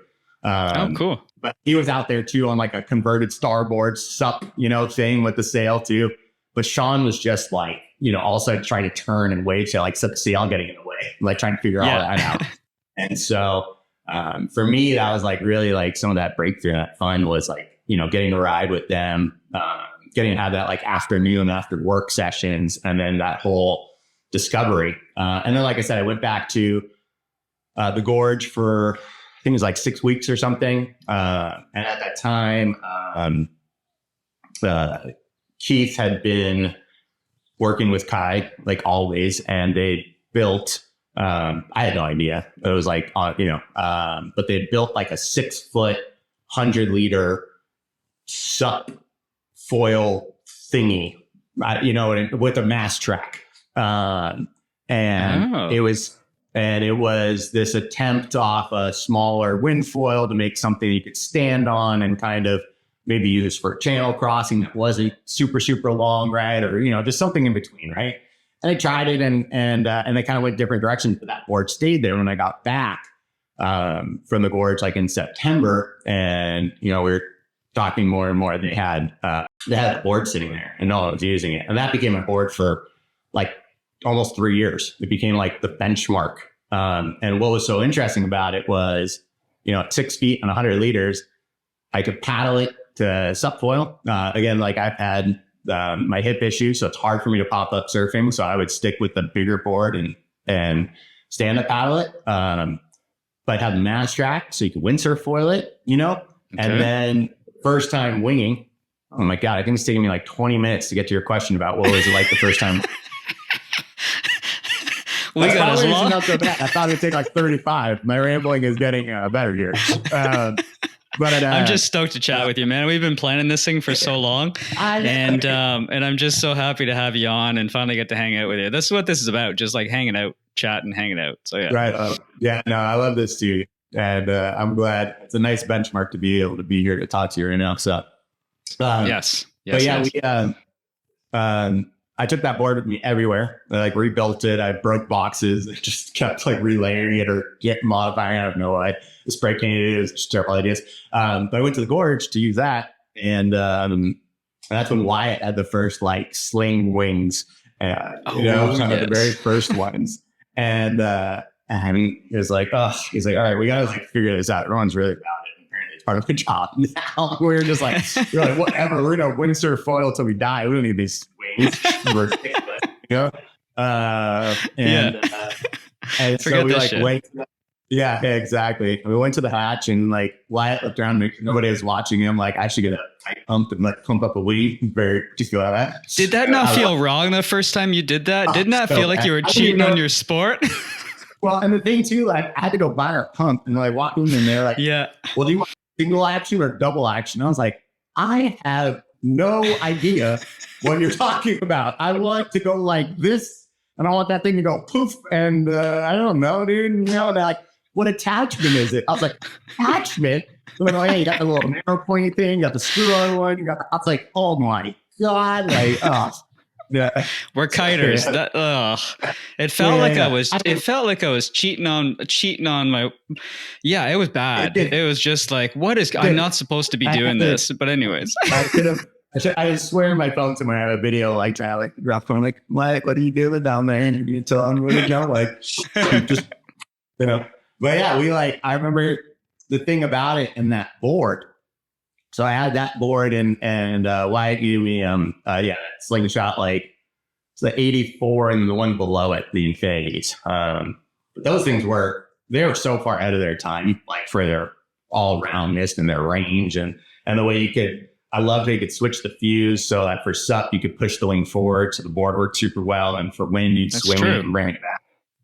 Cool. But he was out there too on like a converted starboard sup, thing with the sail too. But Sean was just like, also trying to turn and wave to like set the sail getting in the way, like trying to figure all that out. And so for me, that was like really like some of that breakthrough and that fun was like, getting to ride with them, getting to have that like afternoon after work sessions and then that whole discovery. And then, like I said, I went back to the gorge for, I think it was like 6 weeks or something. And at that time, Keith had been working with Kai, like always, and they built, I had no idea. It was like, but they built like a 6 foot, 100-liter sup foil thingy, with a mast track. It was this attempt off a smaller wind foil to make something you could stand on and kind of maybe use for channel crossing that wasn't super, super long, right? Or, just something in between, right? And I tried it and they kind of went different directions, but that board stayed there when I got back, from the gorge, like in September. And, we were talking more and more. They had a board sitting there and no one was using it. And that became a board for like almost 3 years. It became like the benchmark. And what was so interesting about it was, at 6 feet and 100 liters, I could paddle it to subfoil. Again, like I've had my hip issue, so it's hard for me to pop up surfing. So I would stick with the bigger board and stand up paddle it. But have the mast track so you could windsurf foil it, Okay. And then first time winging, oh my God, I think it's taking me like 20 minutes to get to your question about what was it like the first time. I thought it would take like 35. My rambling is getting better here. But I'm just stoked to chat with you, man. We've been planning this thing for so long, and I'm just so happy to have you on and finally get to hang out with you. That's what this is about, just like hanging out, chatting, hanging out. So yeah, right. Yeah, no, I love this too, and I'm glad. It's a nice benchmark to be able to be here to talk to you right now. So, yes, but yeah, yes. I took that board with me everywhere. I like rebuilt it. I broke boxes. I just kept like relayering it or modifying it. I don't know. I spray painted it. It was just terrible ideas. But I went to the gorge to use that. And that's when Wyatt had the first like sling wings, the very first ones. And he was like, he's like, all right, we got to like figure this out. Everyone's really about it. Apparently it's part of the job. Now we're just like, whatever. We're going to windsurf foil till we die. We don't need these wings. We're ridiculous, and so we like went. Yeah, exactly. We went to the hatch and like Wyatt looked around and nobody was watching him. Like I should get a tight pump and like pump up a wing. Do you feel that? Did that not feel wrong the first time you did that? Didn't that feel like you were cheating on your sport? Well, and the thing too, like I had to go buy a pump and like walk in there like, well, do you want single action or double action? I was like, I have no idea what you're talking about. I want to go like this and I want that thing to go poof. And I don't know, dude, they're like, what attachment is it? I was like, attachment? Like, oh, yeah, you got the little narrow pointy thing, you got the screw on one, I was like, oh my God, like, yeah. We're kiters. It felt like I was cheating on my. Yeah, it was bad. It was just like, I'm not supposed to be doing this. But anyways, I swear my phone somewhere. I have a video like trying to like drop phone like, what are you doing down there? And you tell them where to go, like just But yeah, I remember the thing about it and that board. So I had that board and Wyatt gave me slingshot, like it's the 84 and the one below it, the Infinity. Those things they were so far ahead of their time, like for their all roundness and their range and the way I loved how you could switch the fuse so that for sup you could push the wing forward so the board worked super well, and for wind you'd swim it and bring it back.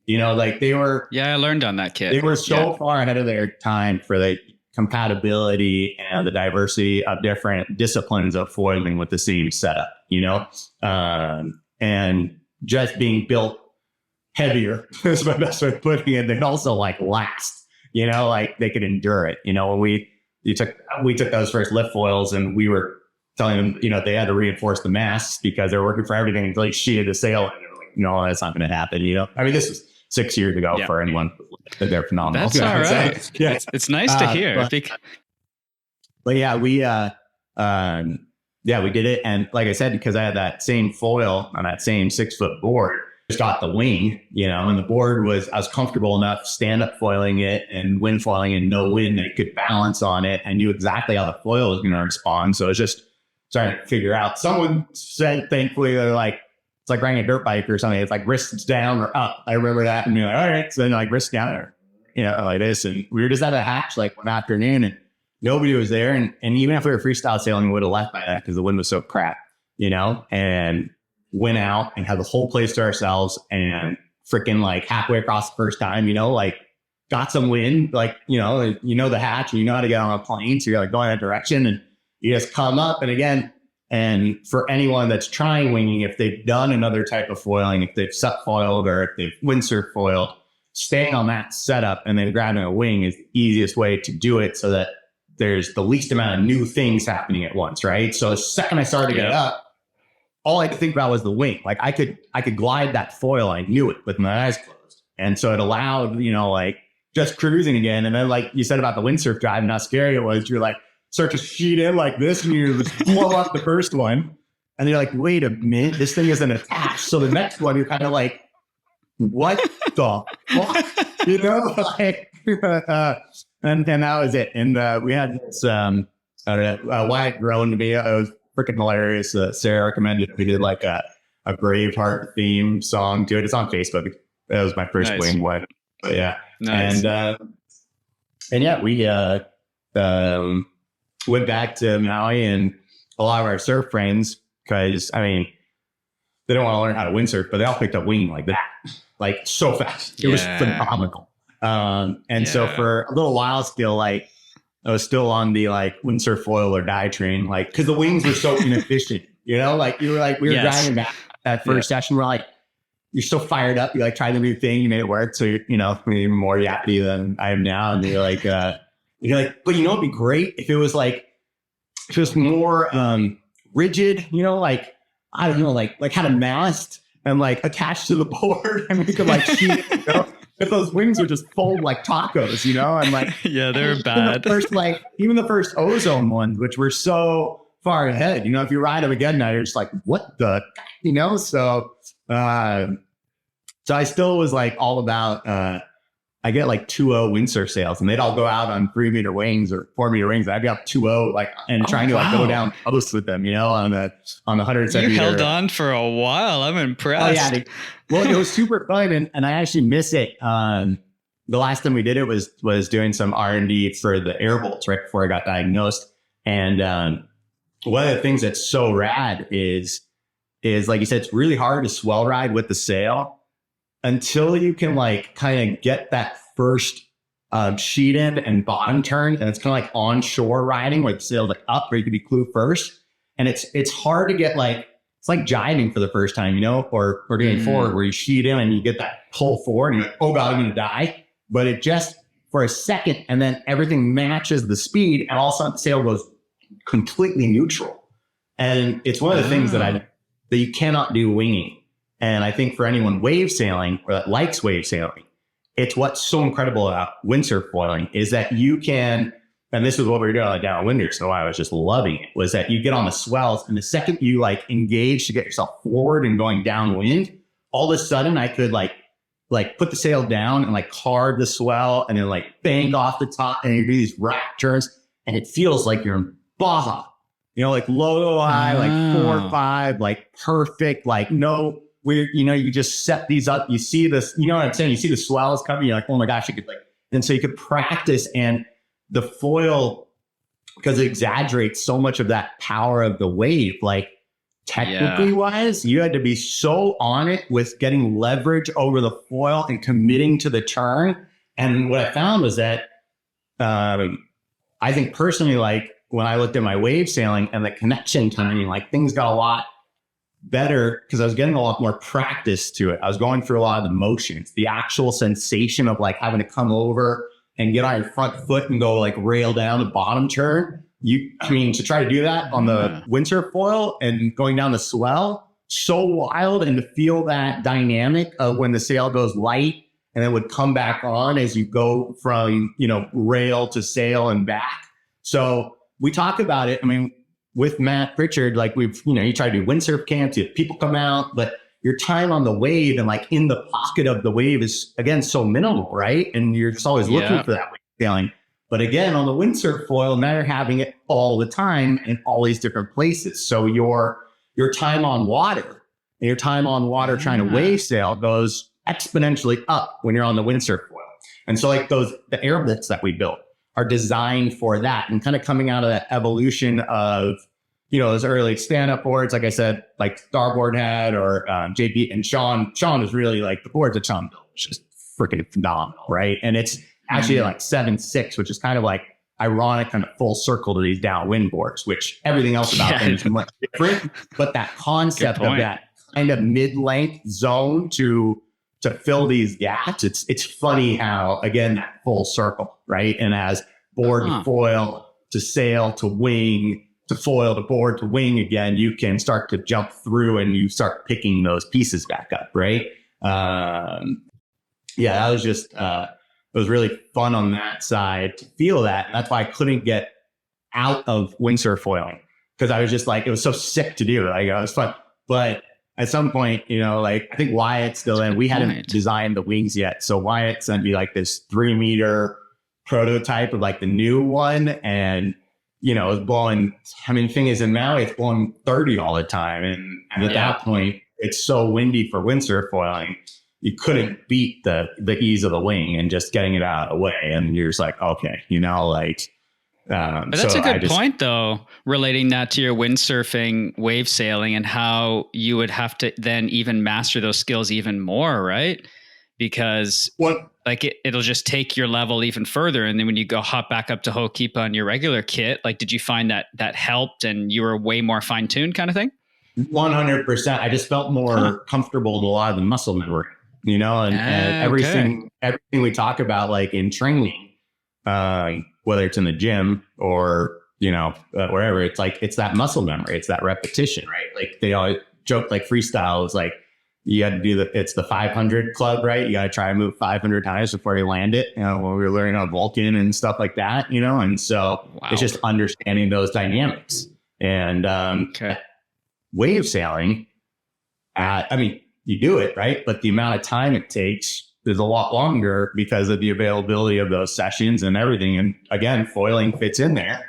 Like they were. Yeah, I learned on that kit. They were so far ahead of their time for the compatibility and the diversity of different disciplines of foiling with the same setup, and just being built heavier is my best way of putting it. They'd also like last, like they could endure it. When we took those first lift foils and we were telling them, they had to reinforce the masts because they were working for everything until they sheeted the sail. And they were like, no, that's not going to happen. I mean, this was 6 years ago for anyone. They're phenomenal. That's all right. So, yeah, it's nice to hear. But yeah, we did it. And like I said, because I had that same foil on that same 6 foot board, just got the wing, and the board I was comfortable enough stand up foiling it and wind foiling and no wind. I could balance on it and knew exactly how the foil was going to respond. So it was just trying to figure out. Someone said, thankfully, they're like, it's like riding a dirt bike or something. It's like wrists down or up. I remember that. And you're like, all right. So then like wrists down or, like this. And we were just at a hatch like one afternoon and nobody was there. And even if we were freestyle sailing, we would have left by that because the wind was so crap, and went out and had the whole place to ourselves and freaking like halfway across the first time, like got some wind, like, the hatch and you know how to get on a plane. So you're like going that direction and you just come up. And again, and for anyone that's trying winging, if they've done another type of foiling, if they've sup foiled or if they've windsurf foiled, staying on that setup and then grabbing a wing is the easiest way to do it so that there's the least amount of new things happening at once, right? So the second I started to get up, all I could think about was the wing. Like I could glide that foil. I knew it with my eyes closed. And so it allowed, like just cruising again. And then like you said about the windsurf drive and how scary it was, you're like, start to sheet in like this and you just blow up the first one. And you're like, wait a minute, this thing isn't attached. So the next one, you're kind of like, what the fuck? And that was it. And we had this Wyatt drone video. It was freaking hilarious. Sarah recommended we did like a Braveheart theme song to it. It's on Facebook. That was my first wing one. But yeah. Nice. And yeah, we went back to Maui and a lot of our surf friends, because I mean, they don't want to learn how to windsurf, but they all picked up winging like that, like so fast. It was phenomenal. So for a little while still, like I was still on the like windsurf foil or die train, like, cause the wings were so inefficient, you know, like you were like, we were driving back that first session. We're like, you're so fired up. You like try the new thing, you made it work. So you're, you know, even more yappy than I am now. And you're like, but you know, it'd be great if it was like, if it was more rigid, you know, like, I don't know, like had a mast and like attached to the board and we could like shoot, you know, if those wings would just fold like tacos, you know, and like, yeah, they're bad. Even the first ozone ones, which were so far ahead, you know, if you ride them again now, you're just like, what the, you know? So I still was like all about, I get like 2.0 windsurf sails and they'd all go out on 3-meter wings or 4-meter wings. I'd be up 2.0 like, and trying to like go down coast with them, you know, on the 170. You held on for a while. I'm impressed. Oh yeah. Well, it was super fun. And I actually miss it. The last time we did it was doing some R&D for the air bolts right before I got diagnosed. And, one of the things that's so rad is like you said, it's really hard to swell ride with the sail until you can like kind of get that first sheet end and bottom turn. And it's kind of like onshore riding where the sail's like up where you can be clue first. And it's hard to get like, it's like jiving for the first time, you know, or doing forward where you sheet in and you get that pull forward and you're like, oh God, I'm going to die. But it just for a second and then everything matches the speed and all of a sudden the sail goes completely neutral. And it's one of the things that you cannot do winging. And I think for anyone wave sailing or that likes wave sailing, it's what's so incredible about windsurf foiling is that you can, and this is what we were doing down at Windsor, so I was just loving it, was that you get on the swells and the second you like engage to get yourself forward and going downwind, all of a sudden I could like put the sail down and like carve the swell and then like bank off the top and you do these rack turns and it feels like you're in Baja, you know, like low to high, like 4 or 5, like perfect, like no, where, you know, you just set these up, you see this, you know what I'm saying? You see the swells coming, you're like, oh my gosh, you could like, and so you could practice and the foil, because it exaggerates so much of that power of the wave, like technically wise, you had to be so on it with getting leverage over the foil and committing to the turn. And what I found was that, I think personally, like when I looked at my wave sailing and the connection timing, like things got a lot better because I was getting a lot more practice to it. I was going through a lot of the motions, the actual sensation of like having to come over and get on your front foot and go like rail down the bottom turn. To try to do that on the windsurf foil and going down the swell, so wild. And to feel that dynamic of when the sail goes light and then would come back on as you go from, you know, rail to sail and back. So we talk about it. I mean, with Matt Pritchard, like we've, you know, you try to do windsurf camps, you have people come out, but your time on the wave and like in the pocket of the wave is again, so minimal, right? And you're just always looking for that wave sailing. But again, on the windsurf foil, now you're having it all the time in all these different places. So your time on water and your time on water trying to wave sail goes exponentially up when you're on the windsurf foil. And so like the air bolts that we built are designed for that and kind of coming out of that evolution of, you know, those early stand-up boards, like I said, like Starboard had or JP and Sean is really like the boards that Sean built, which is freaking phenomenal, right? And it's actually like 7.6, which is kind of like ironic, kind of full circle to these downwind boards, which everything else about them is much different. But that concept of that kind of mid-length zone to fill these gaps, it's funny how, again, that full circle, right? And as board to foil to sail to wing to foil to board to wing again, you can start to jump through and you start picking those pieces back up, right? That was just, it was really fun on that side to feel that. And that's why I couldn't get out of windsurf foiling because I was just like, it was so sick to do. Like, it was fun. But at some point, you know, like I think Wyatt's still in. We hadn't designed the wings yet. So Wyatt sent me like this 3-meter prototype of like the new one. And, you know, it was blowing, I mean, the thing is in Maui, it's blowing 30 all the time. And at that point, it's so windy for windsurf foiling. You couldn't beat the ease of the wing and just getting it out of the way. And you're just like, okay, you know, like, but that's a good point, though, relating that to your windsurfing, wave sailing, and how you would have to then even master those skills even more, right? because like it'll just take your level even further. And then when you go hop back up to Ho'okipa on your regular kit, like, did you find that helped and you were way more fine tuned kind of thing? 100%. I just felt more comfortable with a lot of the muscle memory, you know, and everything we talk about, like in training, whether it's in the gym or, you know, wherever, it's like, it's that muscle memory. It's that repetition, right? Like they always joke, like freestyle is like, you got to do it's the 500 club, right? You got to try and move 500 times before you land it. You know, when we were learning on Vulcan and stuff like that, you know, and so it's just understanding those dynamics. And wave sailing, I mean, you do it, right? But the amount of time it takes is a lot longer because of the availability of those sessions and everything. And again, foiling fits in there.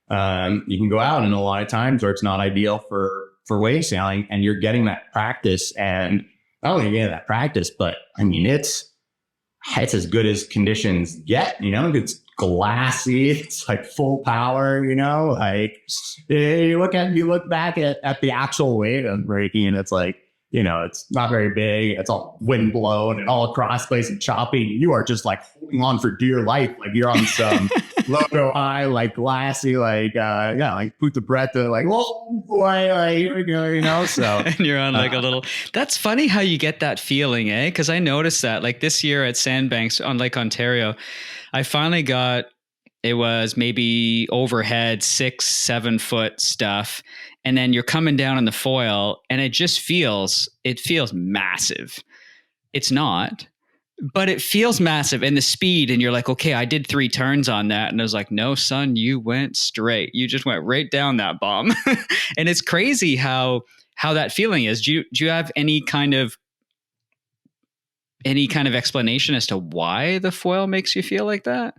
You can go out, and a lot of times where it's not ideal for wave sailing, and you're getting that practice. And not only getting that practice, but I mean, it's as good as conditions get, you know. It's glassy, it's like full power, you know, like you look back at the actual wave of breaking, and it's like, you know, it's not very big, it's all wind blown and all across place and choppy. You are just like holding on for dear life, like you're on some logo high, like glassy, like like put the breath to like, whoa boy, like here we go, you know. So and you're on like a little. That's funny how you get that feeling, eh? Because I noticed that like this year at Sandbanks on Lake Ontario, I finally got, it was maybe overhead 6-7 foot stuff. And then you're coming down on the foil, and it feels massive. It's not, but it feels massive. And the speed, and you're like, okay, I did 3 turns on that. And I was like, no, son, you went straight. You just went right down that bomb. And it's crazy how that feeling is. Do you have any kind of explanation as to why the foil makes you feel like that?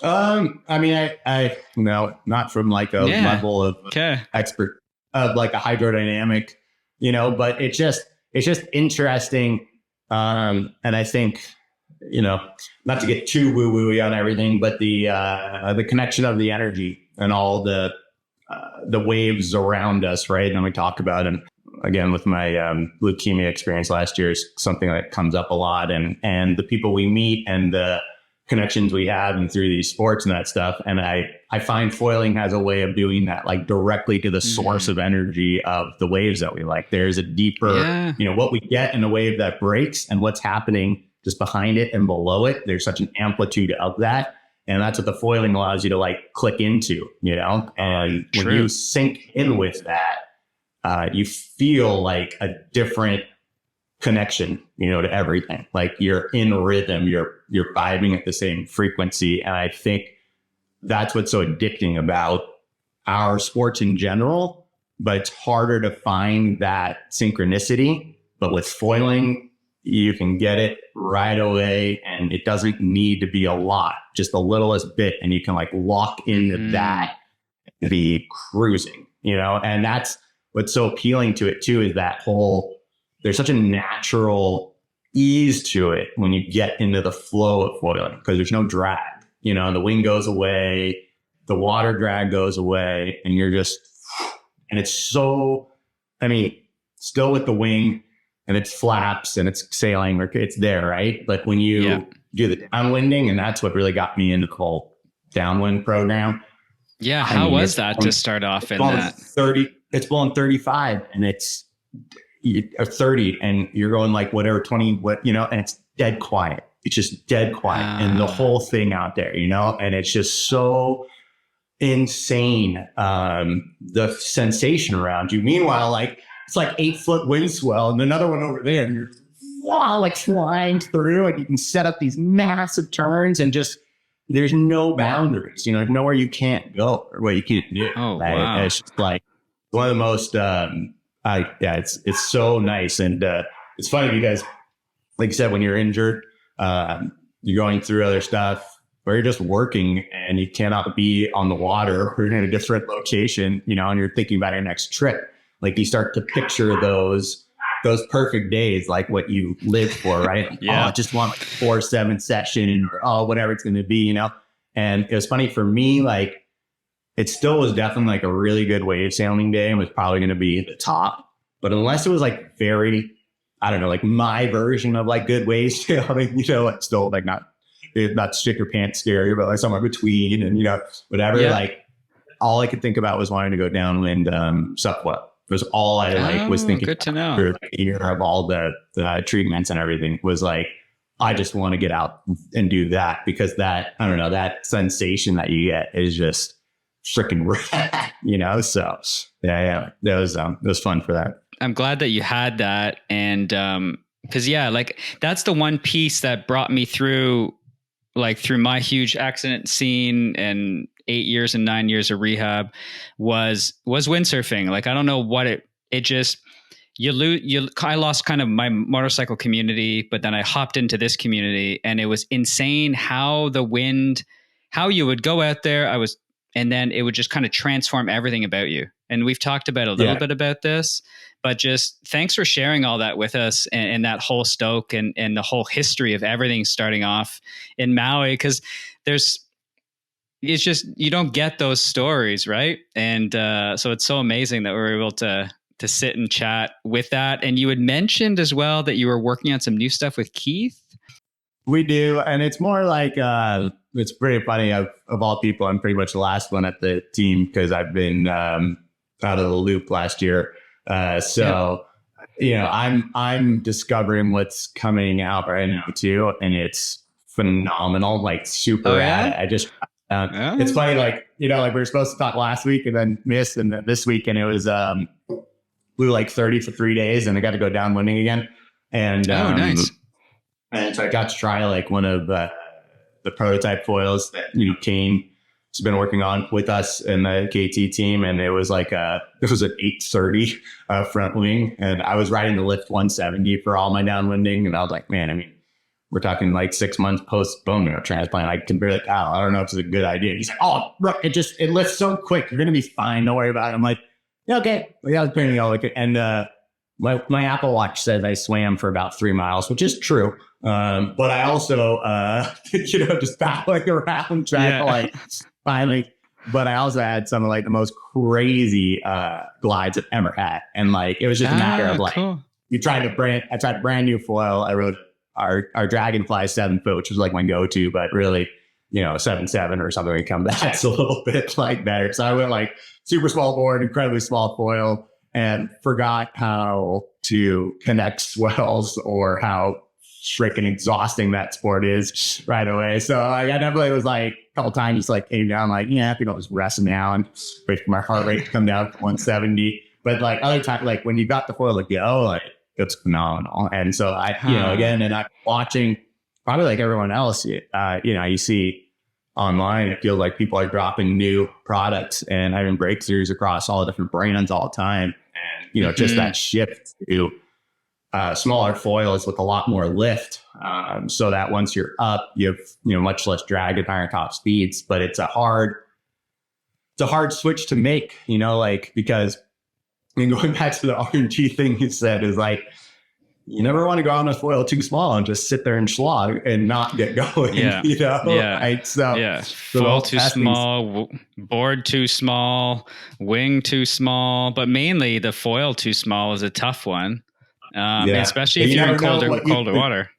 I mean, I no, not from like a level of expert of like a hydrodynamic, you know, but it's just interesting. And I think, you know, not to get too woo-woo on everything, but the connection of the energy and all the waves around us, right? And we talk about, and again, with my leukemia experience last year, is something that comes up a lot, and the people we meet and the connections we have and through these sports and that stuff. And I find foiling has a way of doing that, like directly to the source of energy of the waves that we like. There's a deeper, you know, what we get in a wave that breaks and what's happening just behind it and below it. There's such an amplitude of that. And that's what the foiling allows you to like click into, you know, and when you sink in with that, you feel like a different connection, you know, to everything. Like you're in rhythm, you're vibing at the same frequency. And I think that's what's so addicting about our sports in general, but it's harder to find that synchronicity. But with foiling, you can get it right away, and it doesn't need to be a lot, just the littlest bit, and you can like lock into that and be cruising, you know. And that's what's so appealing to it too, is that whole, there's such a natural ease to it when you get into the flow of foiling, because there's no drag, you know, the wind goes away, the water drag goes away, and you're just, and it's so, I mean, still with the wing and it's flaps and it's sailing, it's there, right? But when you do the downwinding, and that's what really got me into the whole downwind program. Yeah. How was that to start off in that? It's blowing 35 and it's 30 and you're going like whatever, 20, what, you know, and it's dead quiet. It's just dead quiet and the whole thing out there, you know, and it's just so insane. The sensation around you. Meanwhile, like it's like 8 foot wind swell and another one over there, and you're like flying through, and you can set up these massive turns and just, there's no boundaries, you know, there's nowhere you can't go or what you can't do. Oh, like, wow. It's just like one of the most, it's so nice. And it's funny because, like you said, when you're injured, you're going through other stuff, or you're just working and you cannot be on the water or in a different location, you know, and you're thinking about your next trip. Like you start to picture those perfect days, like what you live for, right? Yeah. Oh, I just want like 4-7 session or whatever it's going to be, you know? And it was funny for me, like it still was definitely like a really good wave sailing day and was probably going to be the top. But unless it was like very I don't know, like my version of like good ways to, I mean, like still like not stick your pants scary, but like somewhere between and, whatever. Yeah. Like all I could think about was wanting to go downwind, sup what. It was all I like was thinking good to know. For the year of all the treatments and everything was like, I just want to get out and do that, because that, I don't know, that sensation that you get is just freaking rad, so yeah, that was fun for that. I'm glad that you had that. And because like that's the one piece that brought me through my huge accident scene and 8 years and 9 years of rehab was windsurfing. Like, I don't know what it just, I lost kind of my motorcycle community, but then I hopped into this community, and it was insane how you would go out there. And then it would just kind of transform everything about you. And we've talked about a little bit about this, but just thanks for sharing all that with us, and that whole stoke and the whole history of everything starting off in Maui. Cause it's just, you don't get those stories. Right. And, so it's so amazing that we were able to sit and chat with that. And you had mentioned as well that you were working on some new stuff with Keith. We do. And it's more like, it's pretty funny. Of all people, I'm pretty much the last one at the team because I've been out of the loop last year. I'm discovering what's coming out right now too, and it's phenomenal, like super rad. I just, it's funny, like like we were supposed to talk last week and then missed, and then this week, and it was blew like 30 for 3 days, and I got to go downwinding again, and nice. And so I got to try like one of the prototype foils that Kane has been working on with us in the KT team. And it was like an 830 front wing. And I was riding the Lift 170 for all my downwinding. And I was like, man, I mean, we're talking like 6 months post bone marrow transplant. I can barely, I don't know if it's a good idea. He's like, oh, bro, it lifts so quick. You're going to be fine. Don't worry about it. I'm like, yeah, okay. Yeah, I was painting all like it. And my Apple Watch says I swam for about 3 miles, which is true. But I also, just battling around trying to like finally, but I also had some of like the most crazy, glides I've ever had. And like, it was just a matter of like, cool. I tried a brand new foil. I rode our Dragonfly 7 foot, which was like my go-to, but really, 7.7 or something would come back. That's a little bit like better. So I went like super small board, incredibly small foil, and forgot how to connect swells or how freaking exhausting that sport is right away. So I definitely was like a couple times just like came down like, I think I'll just rest now and wait for my heart rate to come down to 170. But like other times, like when you got the foil to go, like it's phenomenal. And so again, and I'm watching probably like everyone else, you see online, it feels like people are dropping new products and having breakthroughs across all the different brands all the time. And, just that shift to smaller foils with a lot more lift, so that once you're up, you have much less drag at higher top speeds. But it's a hard switch to make, because going back to the RNG thing you said is like, you never want to go on a foil too small and just sit there and slog and not get going. Right? So foil too small, board too small, wing too small, but mainly the foil too small is a tough one. Especially if you're in colder water.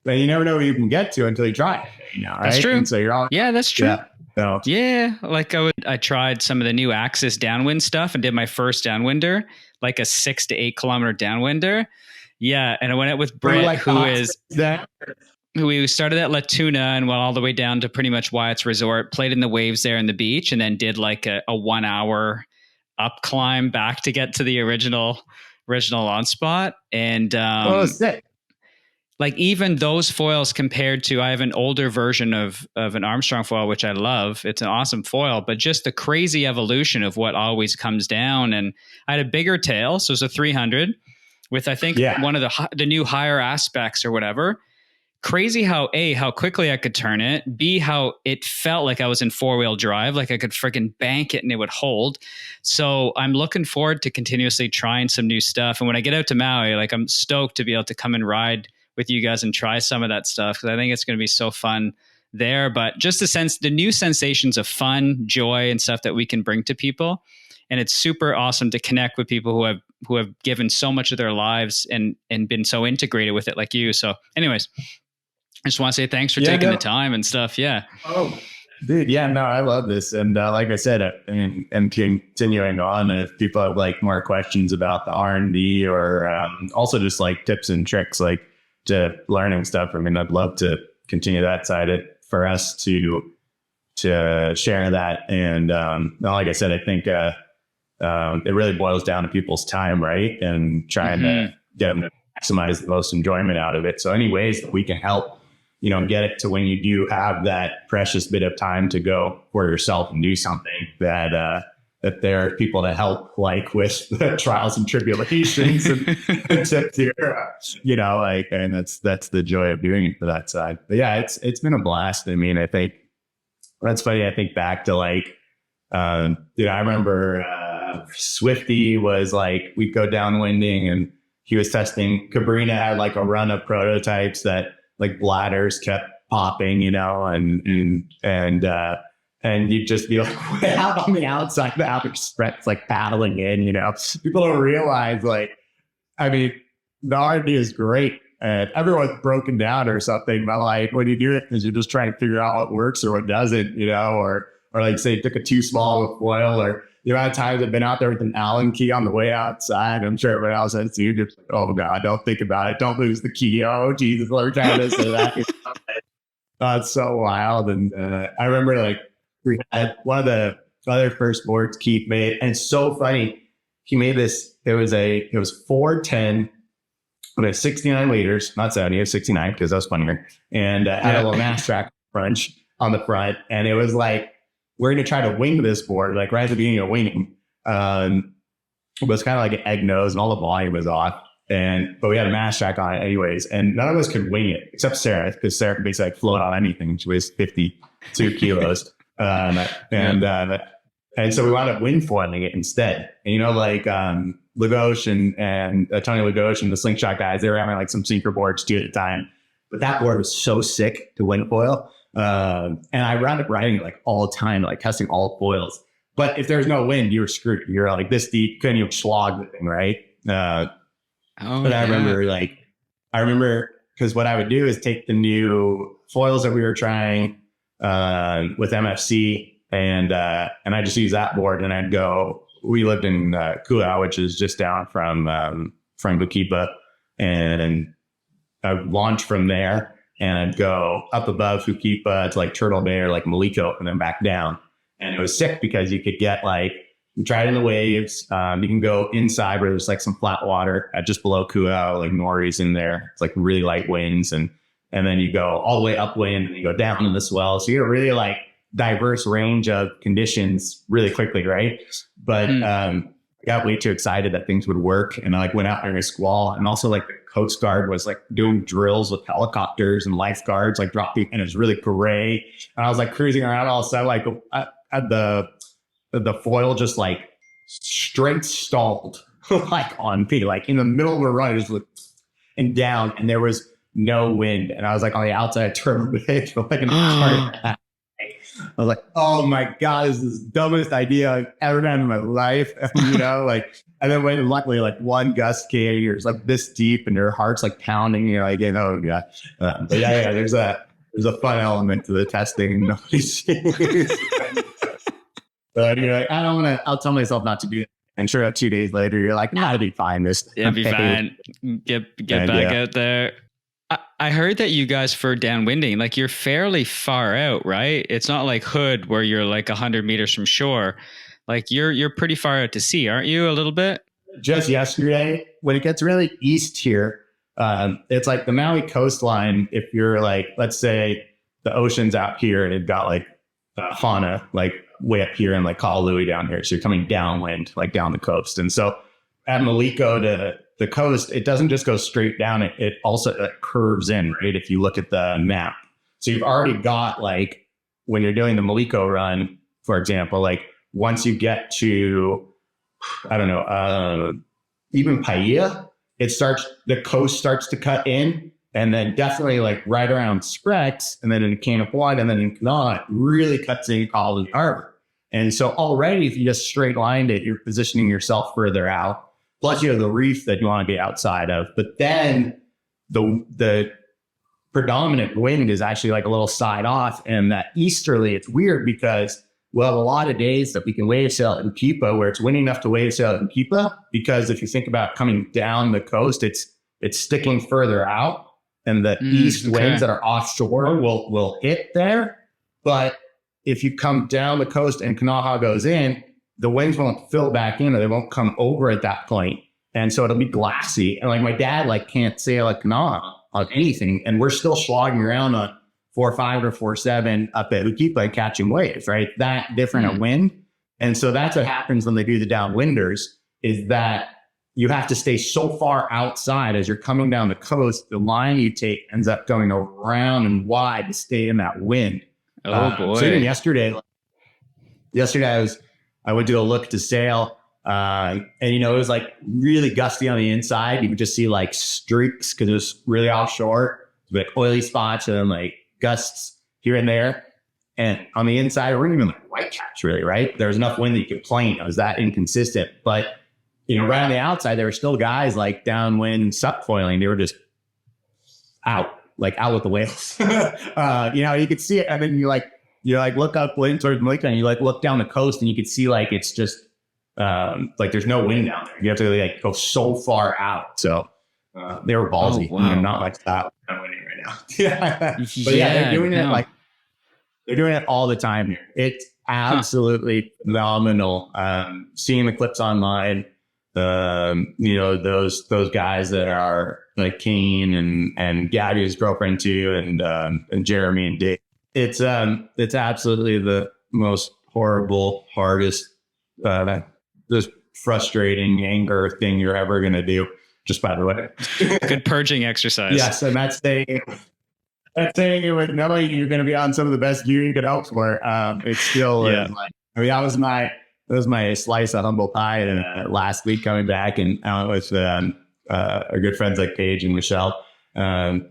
But you never know what you can get to until you try it. Right? That's true. And so you're all, that's true. Yeah. So. Yeah. Like I tried some of the new Axis downwind stuff and did my first downwinder, like a 6 to 8 kilometer downwinder. Yeah. And I went out with Britt, who we started at La Tuna and went all the way down to pretty much Wyatt's Resort, played in the waves there in the beach, and then did like a 1 hour up climb back to get to the original on spot. And sick. Like even those foils compared to, I have an older version of an Armstrong foil, which I love. It's an awesome foil, but just the crazy evolution of what always comes down. And I had a bigger tail. So it's a 300 with, I think, one of the new higher aspects or whatever. Crazy how quickly I could turn it, B, how it felt like I was in 4-wheel drive, like I could freaking bank it and it would hold. So I'm looking forward to continuously trying some new stuff. And when I get out to Maui, like I'm stoked to be able to come and ride with you guys and try some of that stuff, because I think it's going to be so fun there. But just the new sensations of fun, joy, and stuff that we can bring to people. And it's super awesome to connect with people who have who have given so much of their lives and been so integrated with it like you. So anyways, I just want to say thanks for taking the time and stuff. Yeah. Oh, dude. Yeah, no, I love this. And like I said, and continuing on, if people have like more questions about the R&D or also just like tips and tricks, like to learning stuff. I mean, I'd love to continue that side of it for us to share that. And like I said, I think it really boils down to people's time, right? And trying to get them to maximize the most enjoyment out of it. So any ways that we can help, get it to when you do have that precious bit of time to go for yourself and do something that there are people to help, like with the trials and tribulations and tips here, and that's the joy of doing it for that side. But yeah, it's been a blast. I mean, I think that's funny. I think back to like, I remember Swifty was like, we'd go downwinding and he was testing. Cabrina had like a run of prototypes that like bladders kept popping, and you'd just be like out on the outside, the outer stretch, like paddling in, people don't realize, like, I mean, the R&D is great and everyone's broken down or something, but like when you do it, because you're just trying to figure out what works or what doesn't, or like say took a too small of foil, or the amount of times I've been out there with an Allen key on the way outside. I'm sure everyone else has too. Just like, oh God, don't think about it. Don't lose the key. Oh Jesus, we're trying this or that. It's so wild. And I remember like we had one of the other first boards Keith made, and it's so funny. He made this. It was 410 with 69 liters, not 70. It was 69 because that was funnier, and had a little mass track crunch on the front, and it was like, we're going to try to wing this board, like right at the beginning of winging. It was kind of like an egg nose and all the volume was off. But we had a mass track on it anyways. And none of us could wing it except Sarah, because Sarah could basically like float on anything. She weighs 52 kilos. And so we wound up wind foiling it instead. And, Lagos and Tony Lagos and the slingshot guys, they were having like some sinker boards too at the time. But that board was so sick to wind foil. And I wound up riding it like all the time, like testing all foils. But if there's no wind, you were screwed. You're like this deep, couldn't even slog the thing, right? I remember because what I would do is take the new foils that we were trying with MFC, and I just use that board, and I'd go. We lived in Kua, which is just down from Bukipa, and I'd launch from there. And I'd go up above Fukipa to like Turtle Bay or like Maliko and then back down. And it was sick because you could get like, you try it in the waves. You can go inside where there's like some flat water at just below Kua, like Nori's in there. It's like really light winds. And then you go all the way upwind and you go down in the swell. So you get a really like diverse range of conditions really quickly, right? But I got way too excited that things would work. And I like went out during a squall, and also like the Coast Guard was like doing drills with helicopters and lifeguards, like dropping, and it was really gray. And I was like cruising around all of a sudden, like I had the foil just like straight stalled, like on P, like in the middle of a run, just and down, and there was no wind. And I was like on the outside turn for like an hour. I was like, oh my God, this is the dumbest idea I've ever done in my life. And then when luckily like one gust came, you're like this deep and your heart's like pounding. You're like, oh God. But yeah, there's a fun element to the testing. Nobody sees. But you're like, I don't want to, I'll tell myself not to do it. And sure, 2 days later, you're like, nah, it'll be fine. Be fine. Get back out there. I heard that you guys for downwinding, like you're fairly far out, right? It's not like Hood where you're like 100 meters from shore. Like you're pretty far out to sea, aren't you? A little bit. Just yesterday, when it gets really east here, it's like the Maui coastline. If you're like, let's say the ocean's out here and it got like Hana, like way up here and like Kalalui down here. So you're coming downwind, like down the coast. And so at Maliko to the coast, it doesn't just go straight down. It also curves in, right? If you look at the map. So you've already got like, when you're doing the Maliko run, for example, like once you get to, I don't know, even Paia, the coast starts to cut in, and then definitely like right around Sprex, and then in Cane of One, and then in Kanawha, it really cuts in Kalalui Harbor. And so already, if you just straight lined it, you're positioning yourself further out. Plus, you have the reef that you want to be outside of. But then the predominant wind is actually like a little side off. And that easterly, it's weird because we'll have a lot of days that we can wave sail in Kipa where it's windy enough to wave sail in Kipa. Because if you think about coming down the coast, it's sticking further out. And the east winds that are offshore will hit there. But if you come down the coast and Kanaha goes in, the winds won't fill back in or they won't come over at that point. And so it'll be glassy. And like my dad can't sail at Kanaha on anything. And we're still slogging around on 4.5 or 4.7 up at Ukipa catching waves, right? That different of wind. And so that's what happens when they do the downwinders is that you have to stay so far outside as you're coming down the coast. The line you take ends up going around and wide to stay in that wind. Oh boy! So even yesterday I would do a look to sail, and it was like really gusty on the inside. You could just see like streaks because it was really offshore, like oily spots and then like gusts here and there. And on the inside, we weren't even like white caps really, right? There was enough wind that you could plane. It was that inconsistent, but right on the outside, there were still guys like downwind subfoiling. They were just out with the whales. You could see it. And then you look upwind towards Malika and you look down the coast and you could see it's just there's no wind down there. You have to go so far out. So they were ballsy. Oh, wow. Not like that. I'm winning right now. Yeah. But they're doing it they're doing it all the time here. It's absolutely phenomenal. Seeing the clips online. Those guys that are like Kane and Gabby's girlfriend too, and Jeremy and Dave. It's absolutely the most horrible, hardest, just frustrating anger thing you're ever gonna do. Just by the way, good purging exercise. Yes, and that's saying it with knowing you're gonna be on some of the best gear you could hope for. It still is that was my slice of humble pie last week coming back and out with our good friends like Paige and Michelle. And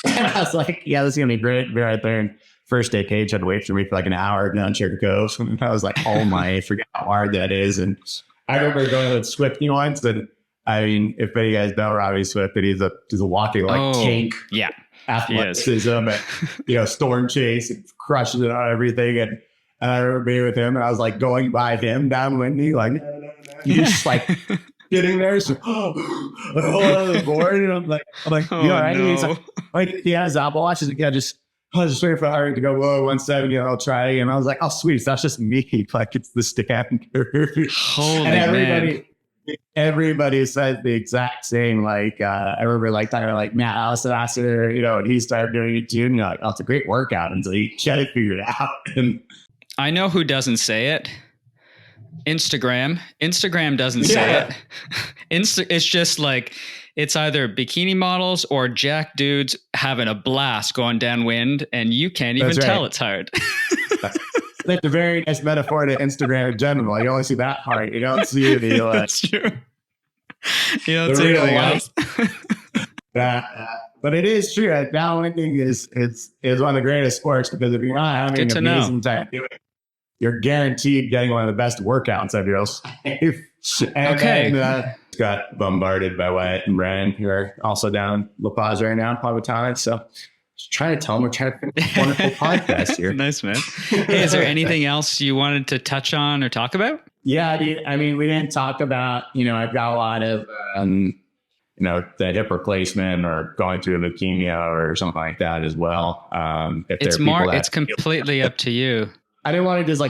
I was like, yeah, this is going to be great. Be right there. And first day, Paige had to wait for me for like an hour down Cherry Cove. And I was like, oh my, forget how hard that is. And I remember going with Swifty once. And I mean, if any of you guys know Robbie Swift, he's a walking tank. Yeah. Athleticism and, storm chase and crushes it on everything. And I remember being with him and I was like going by him downwindy, he's just getting there. So, the board. And I'm like, oh, you all right? No. He's like, he has Apple Watches. Yeah, I was just waiting for Harry to go, whoa, 170, I'll try again. And I was like, oh, sweet. That's just me. It's the scan curve. Holy everybody said the exact same. I remember talking about Matt Allison after, and he started doing it too. And you're like, oh, it's a great workout until you try to figure it out. And I know who doesn't say it. Instagram doesn't say it. It's just it's either bikini models or jack dudes having a blast going downwind, and you can't even tell it's hard. That's a very nice metaphor to Instagram in general. You only see that part. You don't see the That's true. You don't see anything else. But it is true. Downwinding is one of the greatest sports because if you're not having an amazing time doing it, you're guaranteed getting one of the best workouts of your life. And got bombarded by Wyatt and Brian, who are also down La Paz right now in Pavitana. So just trying to tell them we're trying to finish a wonderful podcast here. Nice, man. Hey, is there anything else you wanted to touch on or talk about? Yeah, I mean, we didn't talk about, I've got a lot of, the hip replacement or going through leukemia or something like that as well. It's completely up to you. I didn't want to just I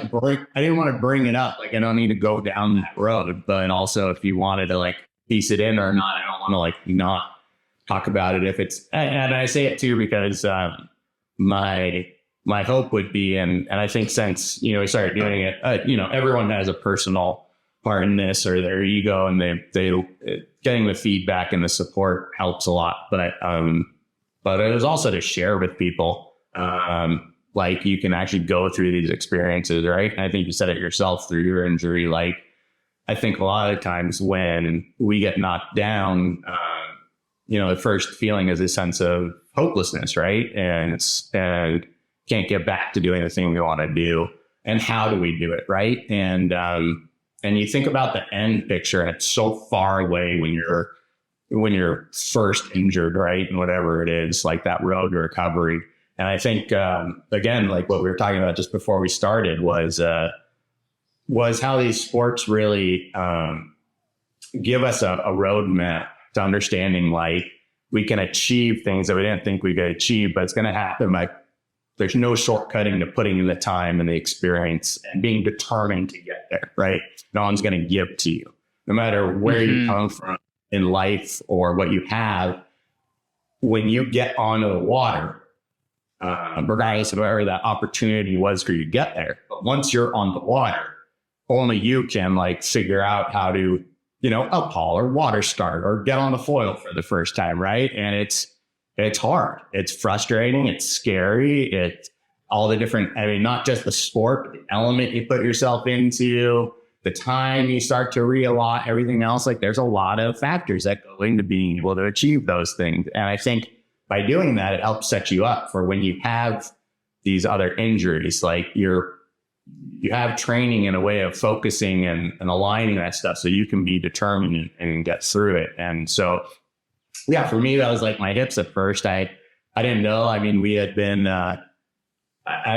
didn't want to bring it up. I don't need to go down that road, but also if you wanted to piece it in or not, I don't want to not talk about it if it's, and I say it too, because my hope would be, and I think since, we started doing it, everyone has a personal part in this or their ego, and they getting the feedback and the support helps a lot. But it was also to share with people, you can actually go through these experiences, right? And I think you said it yourself through your injury. I think a lot of times when we get knocked down, the first feeling is a sense of hopelessness, right? And can't get back to doing the thing we want to do. And how do we do it, right? And And you think about the end picture, and it's so far away when you're first injured, right? And whatever it is, like that road to recovery. And I think, again, like what we were talking about just before we started was how these sports really give us a roadmap to understanding, like, we can achieve things that we didn't think we could achieve, but it's going to happen. Like, there's no shortcutting to putting in the time and the experience and being determined to get there, right? No one's going to give to you, no matter where you come from in life or what you have. When you get onto the water, regardless of whatever that opportunity was for you to get there, but once you're on the water, only you can like figure out how to, uphaul or water start or get on the foil for the first time, right? And it's hard. It's frustrating. It's scary. It's all the different, not just the sport, but the element you put yourself into, the time you start to realize everything else. Like, there's a lot of factors that go into being able to achieve those things. And I think by doing that, it helps set you up for when you have these other injuries, like you have training in a way of focusing and aligning that stuff so you can be determined and get through it. And so, yeah, for me, that was like my hips at first. I didn't know. I mean, we had been, I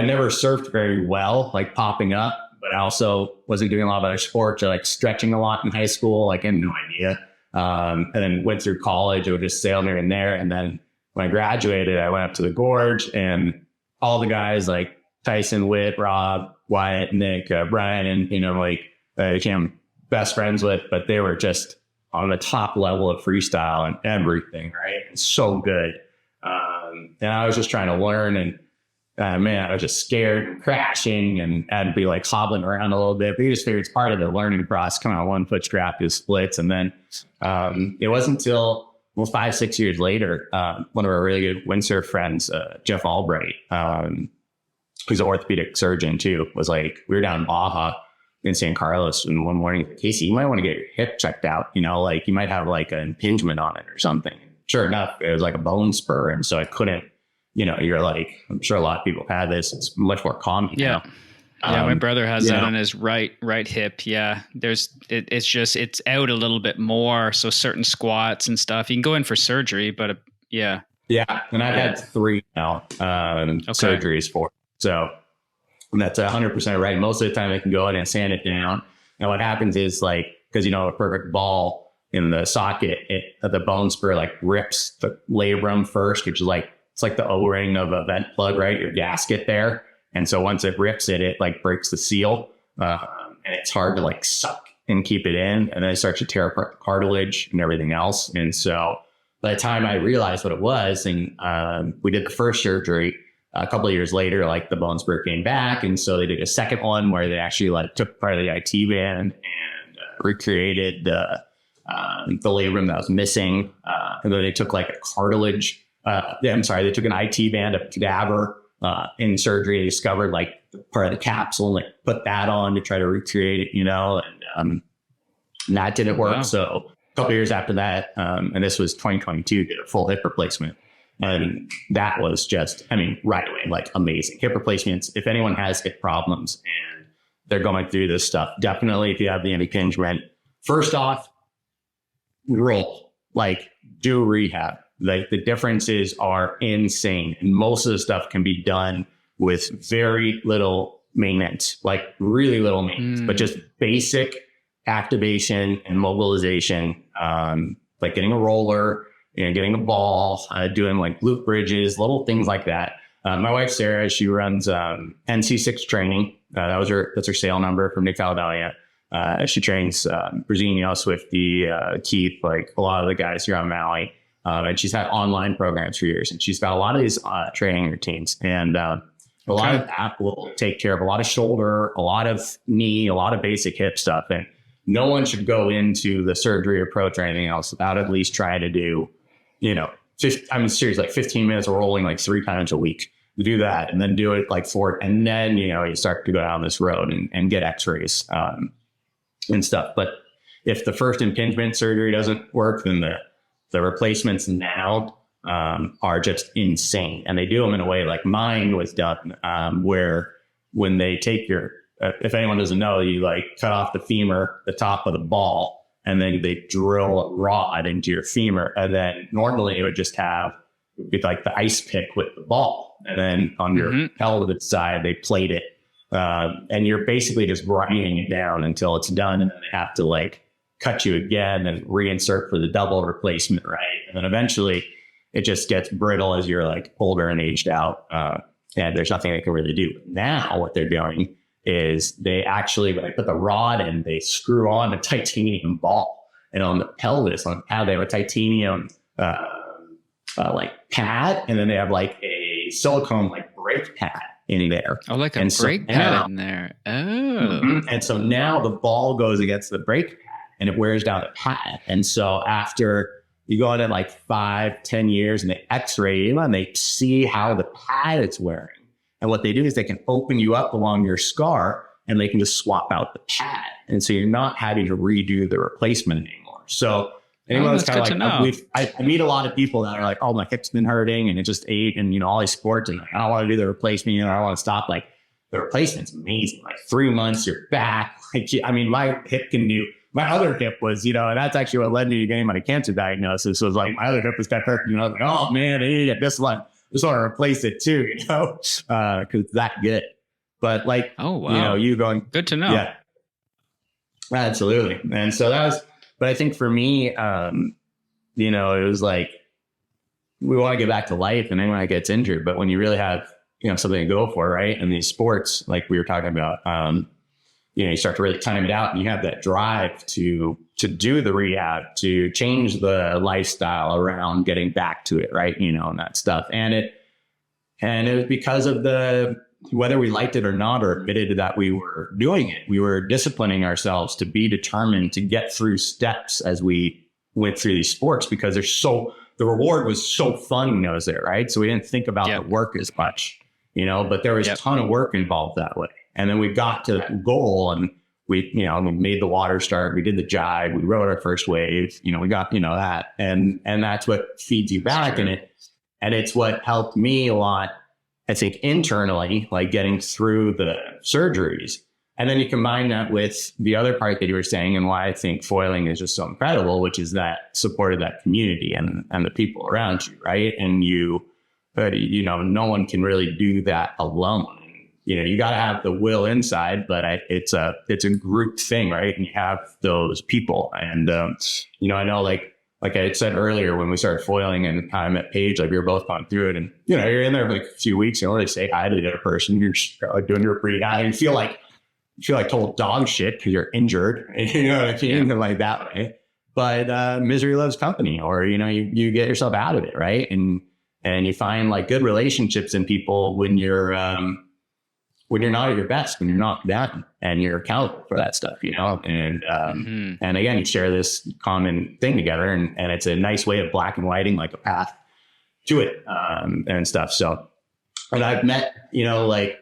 never surfed very well, like popping up, but I also wasn't doing a lot of other sports or like stretching a lot in high school. Like, I had no idea. And then went through college. I would just sail here and there. And then when I graduated, I went up to the gorge, and all the guys like Tyson, Witt, Rob, Wyatt, Nick, Brian, and, I became best friends with, but they were just on the top level of freestyle and everything, right? It's so good. And I was just trying to learn, and man, I was just scared and crashing, and I'd be like hobbling around a little bit, but you just figured it's part of the learning process. Come on, 1 foot strap, do splits. And then it wasn't until almost 5-6 years later, one of our really good windsurf friends, Jeff Albright, who's an orthopedic surgeon too, was like, we were down in Baja in San Carlos, and one morning, Casey, you might want to get your hip checked out. Like, you might have like an impingement on it or something. Sure enough, it was like a bone spur. And so I couldn't, you're like, I'm sure a lot of people have this. It's much more common now. Yeah, my brother has that on his right hip. Yeah, it's out a little bit more. So certain squats and stuff, you can go in for surgery, but yeah. Yeah, and I've had 3 now surgeries for it. So that's 100% right. Most of the time I can go in and sand it down. And what happens is, like, because a perfect ball in the socket, the bone spur like rips the labrum first, which is like, it's like the O-ring of a vent plug, right? Your gasket there. And so once it rips it like breaks the seal, and it's hard to like suck and keep it in. And then it starts to tear apart the cartilage and everything else. And so by the time I realized what it was, and we did the first surgery, a couple of years later, like the bone spur came back. And so they did a second one where they actually like took part of the IT band and recreated the labrum that was missing. And then they took like a cartilage. They took an IT band, a cadaver, in surgery. They discovered like part of the capsule and like put that on to try to recreate it, and that didn't work. Wow. So a couple of years after that, and this was 2022, did a full hip replacement. And that was just, right away, like amazing. Hip replacements, if anyone has hip problems and they're going through this stuff, definitely if you have the impingement, first off, roll, like do rehab. Like the differences are insane. And most of the stuff can be done with very little maintenance, like really little maintenance, but just basic activation and mobilization, like getting a roller, getting a ball, doing like loop bridges, little things like that. My wife, Sarah, she runs NC6 training. That's her sale number from Nick Caledonia. She trains Brazilian Swifty, Keith, like a lot of the guys here on Maui. And she's had online programs for years, and she's got a lot of these training routines, and a lot of that will take care of a lot of shoulder, a lot of knee, a lot of basic hip stuff. And no one should go into the surgery approach or anything else without at least trying to do, seriously, like 15 minutes of rolling like 3 times a week. Do that and then do it like 4, and then, you start to go down this road and get x-rays and stuff. But if the first impingement surgery doesn't work, then the replacements now are just insane. And they do them in a way like mine was done, where when they take your if anyone doesn't know, you like cut off the femur, the top of the ball, and then they drill a rod into your femur. And then normally it would just have like the ice pick with the ball. And then on your pelvic side, they plate it. And you're basically just grinding it down until it's done. And then they have to like cut you again and reinsert for the double replacement, right? And then eventually it just gets brittle as you're like older and aged out. And there's nothing they can really do. Now what they're doing is they actually, when they put the rod in, they screw on a titanium ball. And on the pelvis, on how they have a titanium like pad, and then they have like a silicone like brake pad in there. Oh, like a brake pad in there. Oh. And so now the ball goes against the brake pad and it wears down the pad. And so after you go in at like 5-10 years and they x-ray you and they see how the pad it's wearing. And what they do is they can open you up along your scar and they can just swap out the pad. And so you're not having to redo the replacement anymore. So anyone that's kind of like, I meet a lot of people that are like, oh, my hip's been hurting and it just ate and, you know, all these sports and I don't want to do the replacement, you know, I don't want to stop. Like the replacement's amazing. Like 3 months, you're back. Like, I mean, my hip can do, my other hip was, you know, and that's actually what led me to getting my cancer diagnosis. Was like my other hip was kind of hurting, you know, like, oh man, I need to get this one. Just want to replace it too, you know, because it's that good. But like, oh wow, you know, you going, good to know. Yeah, absolutely. And so that was, but I think for me, you know, it was like, we want to get back to life and anyone that gets injured, but when you really have, you know, something to go for, right? And these sports, like we were talking about, you know, you start to really time it out and you have that drive to do the rehab, to change the lifestyle around getting back to it, right? You know, and that stuff. And it was because of whether we liked it or not, or admitted that we were doing it, we were disciplining ourselves to be determined to get through steps as we went through these sports, because the reward was so fun when I was there, right? So we didn't think about the work as much, you know, but there was a ton of work involved that way. And then we got to the goal and we made the water start. We did the jive. We rode our first wave. You know, we got, you know, that. And that's what feeds you back in it. And it's what helped me a lot, I think, internally, like getting through the surgeries. And then you combine that with the other part that you were saying and why I think foiling is just so incredible, which is that support of that community and the people around you, right? And you know, no one can really do that alone. You know, you got to have the will inside, but it's a group thing, right? And you have those people. And, you know, I know like I had said earlier when we started foiling and I met Paige, like we were both going through it and, you know, you're in there for like a few weeks, you know, they say hi to the other person, you're just doing your rehab and you feel like total dog shit because you're injured, you know what I mean? Yeah. Like that way. But misery loves company, or, you know, you get yourself out of it, right? And you find like good relationships in people when you're not at your best, when you're not down and you're accountable for that stuff, you know? And, and again, you share this common thing together and it's a nice way of black and whiting like a path to it, and stuff. So, and I've met, you know, like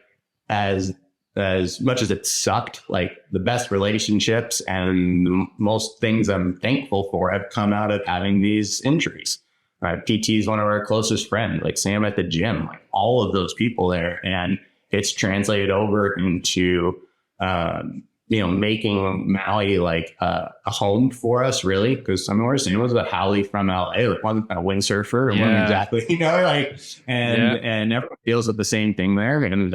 as much as it sucked, like the best relationships and the most things I'm thankful for have come out of having these injuries. Right? PT is one of our closest friends, like Sam at the gym, like all of those people there. And it's translated over into, you know, making Maui like a home for us, really. Because I mean, it was a Howley from LA, like wasn't a windsurfer, it wasn't exactly, you know, like, and everyone deals with the same thing there. And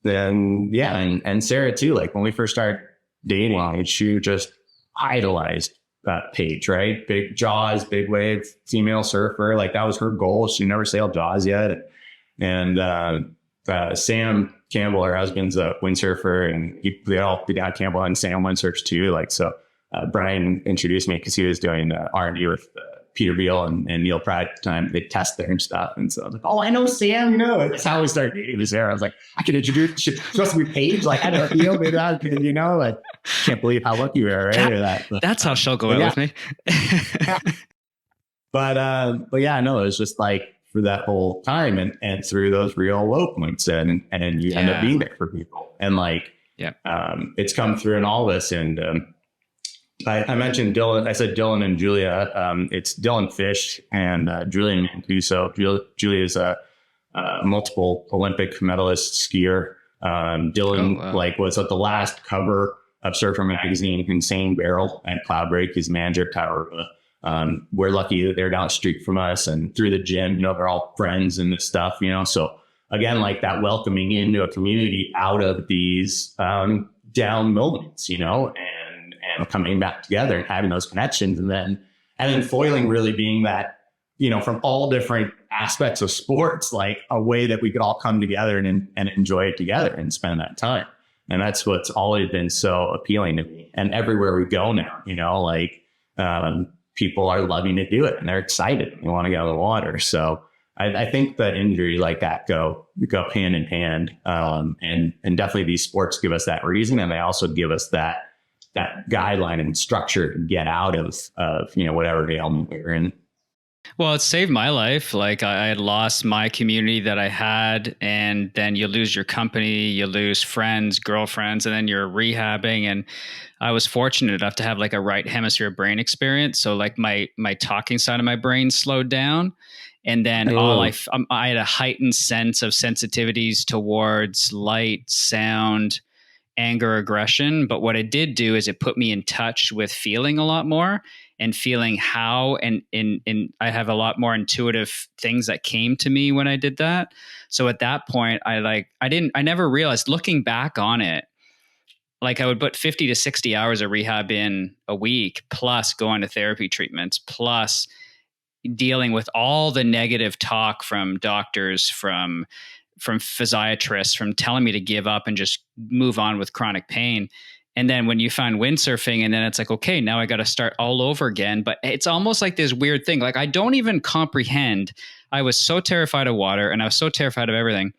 then and Sarah too. Like when we first started dating, she just idolized that Paige, right? Big jaws, big wave, female surfer. Like that was her goal. She never sailed jaws yet, and Sam Campbell, her husband's a windsurfer, and Dad Campbell and Sam windsurfs too. Like, so Brian introduced me because he was doing R&D with Peter Beal and Neil Pride at the time. They test there and stuff. And so I was like, oh, I know Sam, you know. That's how we started dating this era. I was like, I can introduce, she's supposed to be Paige. Like, I don't know, maybe that, you know, like, can't believe how lucky we are, right? That's how she'll go out with me. But yeah, no, it was just like, for that whole time and through those real low points and you end up being there for people and like it's come through in all this. And I mentioned Dylan. I said Dylan and Julia. It's Dylan Fish and Julian Mancuso. Julia is a multiple Olympic medalist skier. Dylan was at the last cover of Surfer Magazine, Insane Barrel at Cloudbreak, his manager, Tyler. We're lucky that they're down the street from us and through the gym, they're all friends and this stuff, so again, that welcoming into a community out of these, down moments, and coming back together and having those connections. And then foiling really being that, from all different aspects of sports, a way that we could all come together and enjoy it together and spend that time. And that's what's always been so appealing to me. And everywhere we go now, people are loving to do it and they're excited. They want to get out of the water. So I think that injury like that go hand in hand. And definitely these sports give us that reason. And they also give us that guideline and structure to get out of whatever ailment we're in. Well, it saved my life. I had lost my community that I had, and then you lose your company, you lose friends, girlfriends, and then you're rehabbing. And I was fortunate enough to have a right hemisphere brain experience. So my talking side of my brain slowed down. And then I had a heightened sense of sensitivities towards light, sound, anger, aggression. But what it did do is it put me in touch with feeling a lot more and feeling how, and I have a lot more intuitive things that came to me when I did that. So at that point, I never realized, looking back on it, I would put 50 to 60 hours of rehab in a week, plus going to therapy treatments, plus dealing with all the negative talk from doctors, from physiatrists, from telling me to give up and just move on with chronic pain. And then when you find windsurfing, and then it's okay, now I got to start all over again. But it's almost like this weird thing. I don't even comprehend. I was so terrified of water and I was so terrified of everything.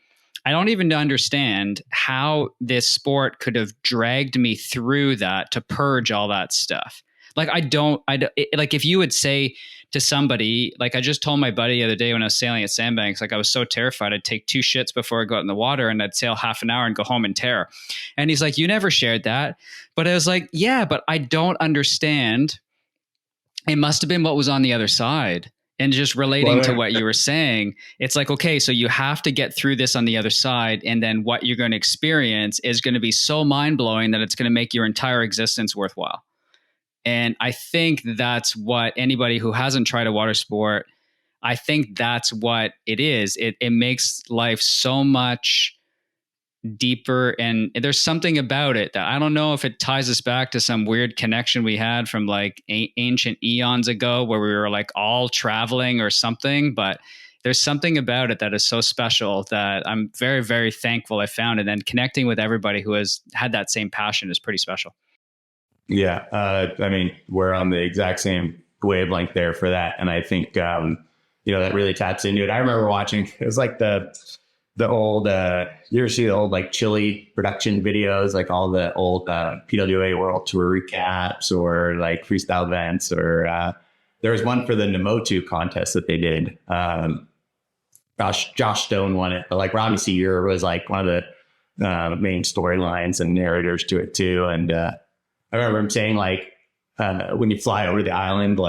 I don't even understand how this sport could have dragged me through that to purge all that stuff. If you would say to somebody, I just told my buddy the other day when I was sailing at Sandbanks, I was so terrified I'd take 2 shits before I go out in the water and I'd sail half an hour and go home and tear. And he's like, you never shared that. But I was like, yeah, but I don't understand. It must have been what was on the other side. And just relating to what you were saying, it's okay, so you have to get through this on the other side. And then what you're going to experience is going to be so mind blowing that it's going to make your entire existence worthwhile. And I think that's what anybody who hasn't tried a water sport, I think that's what it is. It makes life so much deeper. And there's something about it that I don't know if it ties us back to some weird connection we had from ancient eons ago where we were all traveling or something. But there's something about it that is so special that I'm very, very thankful I found it. And connecting with everybody who has had that same passion is pretty special. Yeah. We're on the exact same wavelength there for that. And I think, that really taps into it. I remember watching, it was the old, you ever see the old Chili production videos, all the old PWA World Tour recaps or freestyle events, or there was one for the Namotu contest that they did. Josh Stone won it, but Robbie Seeger was one of the main storylines and narrators to it too. And I remember him saying when you fly over the island,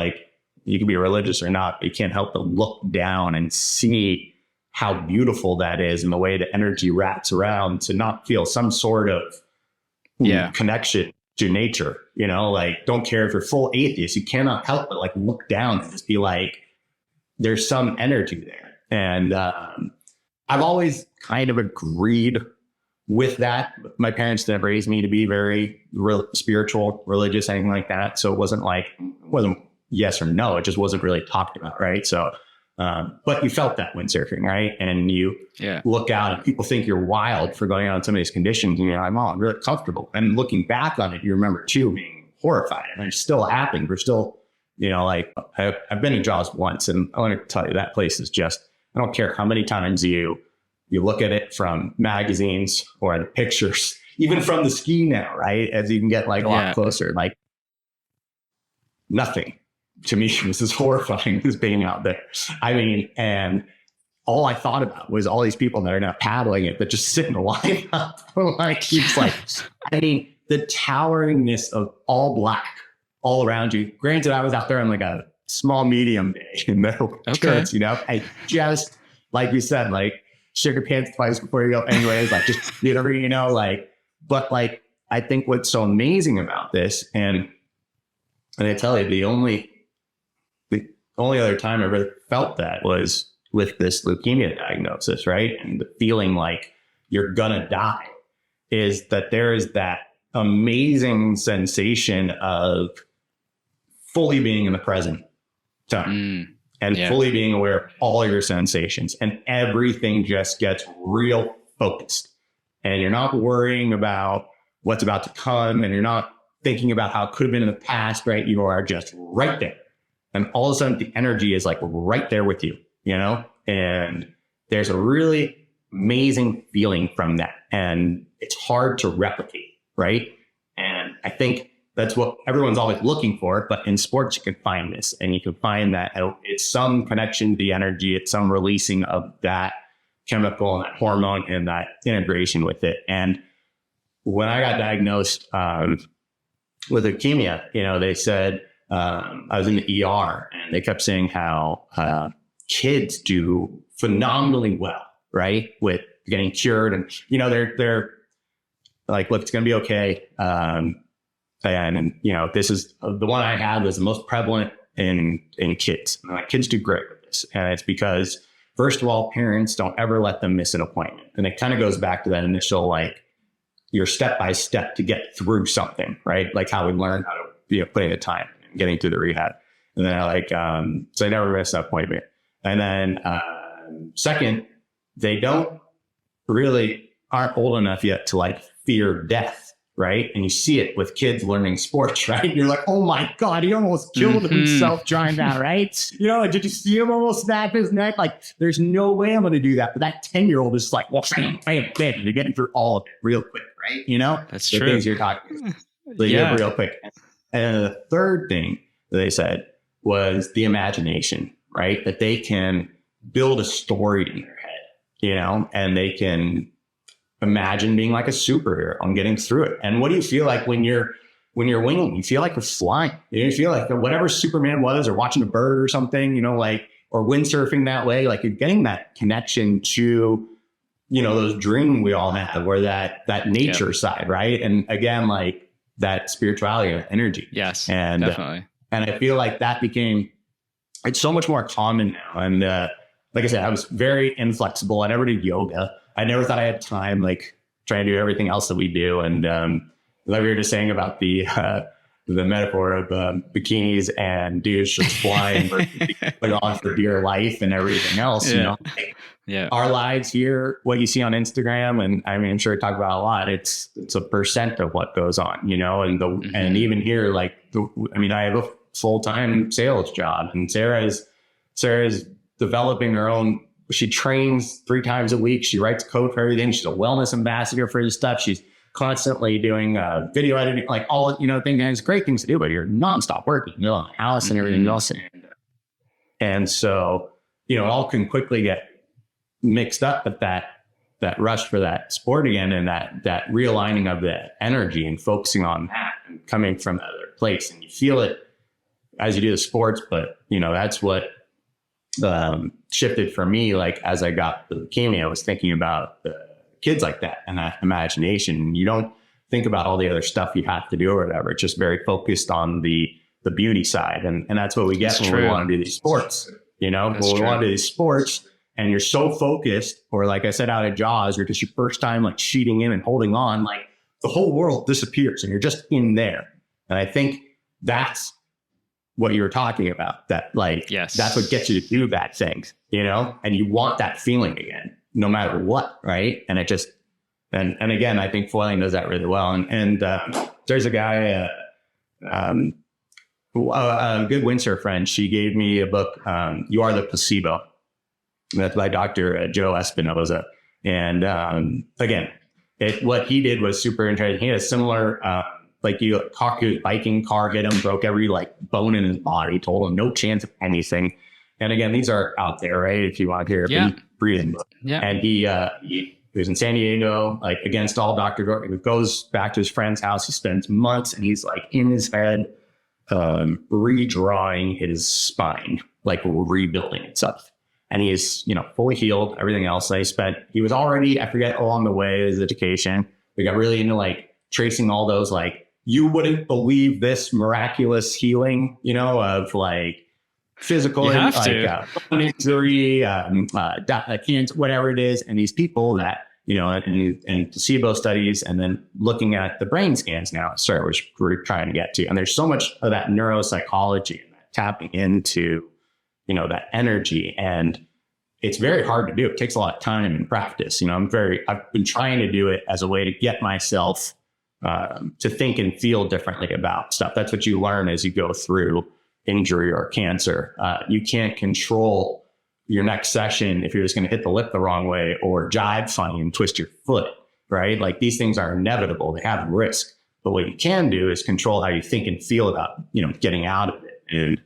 you can be religious or not, but you can't help but look down and see how beautiful that is and the way the energy wraps around to not feel some sort of connection to nature. Don't care if you're full atheist, you cannot help but look down and just be there's some energy there. And I've always kind of agreed with that. My parents didn't raise me to be very spiritual, religious, anything like that. So it wasn't yes or no. It just wasn't really talked about. Right. So, but you felt that windsurfing, right? And you look out and people think you're wild for going out in some of these conditions. And I'm really comfortable. And looking back on it, you remember too being horrified, and it's still happening. We're still, I've been in Jaws once, and I want to tell you that place is just, I don't care how many times you look at it from magazines or the pictures, even from the ski now, right? As you can get a lot closer, nothing to me was as horrifying as being out there. And all I thought about was all these people that are now paddling it, that just sit in the line up. The toweringness of all black all around you. Granted, I was out there on a small medium day in metal shirts, I just, like you said, shit your pants twice before you go. Anyways, like just, you know, like, but like, I think what's so amazing about this, and I tell you, the only other time I really felt that was with this leukemia diagnosis, right? And the feeling like you're gonna die, is that there is that amazing sensation of fully being in the present time and fully being aware of all your sensations, and everything just gets real focused, and you're not worrying about what's about to come, and you're not thinking about how it could have been in the past, right? You are just right there. And all of a sudden the energy is like right there with you, you know? And there's a really amazing feeling from that. And it's hard to replicate, right? And I think that's what everyone's always looking for. But in sports, you can find this, and you can find that it's some connection to the energy. It's some releasing of that chemical and that hormone and that integration with it. And when I got diagnosed with leukemia, you know, they said, I was in the ER, and they kept saying how kids do phenomenally well, right, with getting cured, and you know they're like, look, it's gonna be okay. And you know, this is the one I had was the most prevalent in kids. And like, kids do great with this, and it's because first of all, parents don't ever let them miss an appointment, and it kind of goes back to that initial like your step by step to get through something, right? Like how we learn how to put in the time. Getting through the rehab. And then so I never missed that appointment. And then second, they aren't old enough yet to like fear death, right? And you see it with kids learning sports, right? You're like, oh my God, he almost killed himself trying that, right? You know, did you see him almost snap his neck? Like, there's no way I'm going to do that. But that 10-year-old is like, well, bam, you're getting through all of it real quick, right? You know? That's the true. things you're talking about. So you get real quick. And the third thing that they said was the imagination, right? That they can build a story in their head, you know, and they can imagine being like a superhero and getting through it. And what do you feel like when you're winging? You feel like you're flying. You feel like whatever Superman was, or watching a bird or something, you know, like, or windsurfing that way, like you're getting that connection to, you know, those dreams we all have, where that nature side, right? And again, like, that spirituality and energy. Yes, and definitely. And I feel like that it's so much more common now. And like I said, I was very inflexible. I never did yoga. I never thought I had time, like trying to do everything else that we do. And like we were just saying about the metaphor of bikinis and dudes just flying put on for dear life and everything else, you know. Our lives here, what you see on Instagram, and I mean, I'm sure I talk about a lot. It's a percent of what goes on, you know, and and even here, like, I mean, I have a full-time sales job, and Sarah's developing her own. She trains 3 times a week. She writes code for everything. She's a wellness ambassador for this stuff. She's constantly doing video editing, like all, you know, things. And it's great things to do, but you're nonstop working, you know, on the house and everything else. And so, you know, it all can quickly get mixed up with that rush for that sport again, and that realigning of the energy and focusing on that and coming from another place. And you feel it as you do the sports, but you know, that's what shifted for me. Like, as I got the leukemia, I was thinking about the kids like that and that imagination. You don't think about all the other stuff you have to do or whatever. It's just very focused on the beauty side. And that's what we get when we want to do these sports, you know, when we want to do these sports. And you're so focused, or like I said, out of Jaws, or just your first time like sheeting in and holding on, like the whole world disappears and you're just in there. And I think that's what you were talking about, that like, that's what gets you to do bad things, you know, and you want that feeling again, no matter what. Right. And it just, and again, I think foiling does that really well. And there's a guy, a good Windsor friend, she gave me a book, You Are the Placebo. That's by Dr. Joe Espinoza. And again, what he did was super interesting. He had a similar, like he was biking, car hit him, broke every like bone in his body, told him no chance of anything. And again, these are out there, right? If you want to hear it, breathing. Yeah. And he was in San Diego, like against all Dr. He goes back to his friend's house. He spends months and he's like in his head, redrawing his spine, like rebuilding itself. and he's, fully healed, everything else. He was already, I forget, along the way, his education. We got really into like tracing all those, like, you wouldn't believe this miraculous healing, of like physical, like injury, cancer, whatever it is. And these people that, and placebo studies, and then looking at the brain scans now, which we're trying to get to. And there's so much of that neuropsychology and that tapping into, that energy. And it's very hard to do. It takes a lot of time and practice. I've been trying to do it as a way to get myself to think and feel differently about stuff. That's what you learn as you go through injury or cancer. You can't control your next session if you're just going to hit the lip the wrong way or jive funny and twist your foot, right? Like, these things are inevitable. They have risk. But what you can do is control how you think and feel about, getting out of it.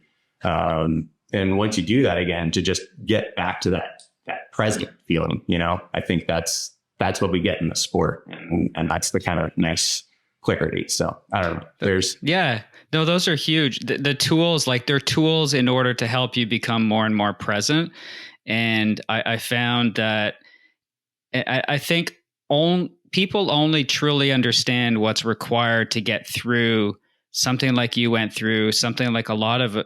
And once you do that again, to just get back to that present feeling, I think that's what we get in the sport. And that's the kind of nice clarity. So I don't know. No, those are huge. The tools, like, they're tools in order to help you become more and more present. And I found that I think people only truly understand what's required to get through something like you went through, something like a lot of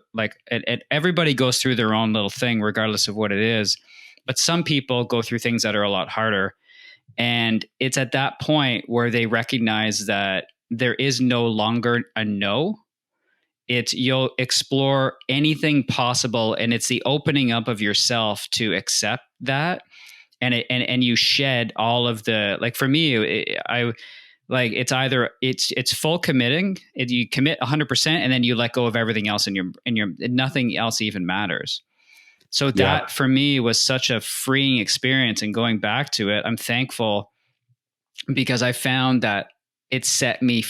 everybody goes through their own little thing, regardless of what it is. But some people go through things that are a lot harder. And it's at that point where they recognize that there is no longer a no. You'll explore anything possible, and it's the opening up of yourself to accept that. And you shed all of the, like, for me, it's either it's full committing. You commit 100%, and then you let go of everything else, and nothing else even matters. So that for me was such a freeing experience, and going back to it, I'm thankful because I found that it set me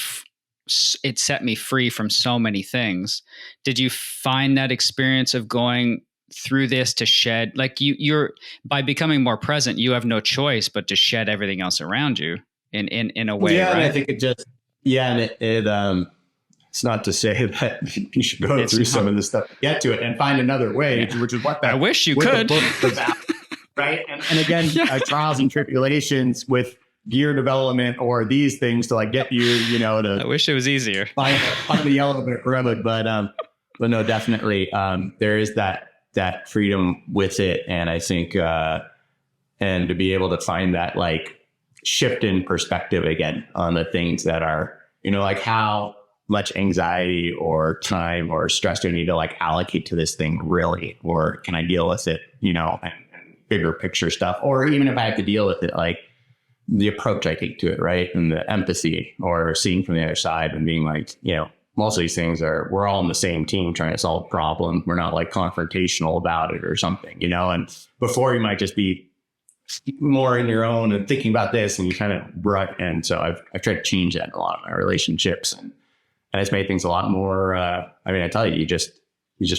free from so many things. Did you find that experience of going through this to shed, like, you're by becoming more present, you have no choice but to shed everything else around you in a way, right? And I think it's not to say that you should go through some of this stuff to get to it and find another way, which is what I wish you could. The book is about, right? And again, trials and tribulations with gear development or these things to, like, get you, to. I wish it was easier. Find the yellow brick road, but no, definitely, there is that freedom with it, and I think, and to be able to find that, like, shift in perspective again on the things that are, like, how much anxiety or time or stress do I need to, like, allocate to this thing really, or can I deal with it, and bigger picture stuff, or even if I have to deal with it, like, the approach I take to it, right? And the empathy, or seeing from the other side and being like, most of these things we're all on the same team trying to solve a problem. We're not, like, confrontational about it or something, and before you might just be more in your own and thinking about this, and you kind of and so I've tried to change that in a lot of my relationships, and it's made things a lot more, I tell you, you just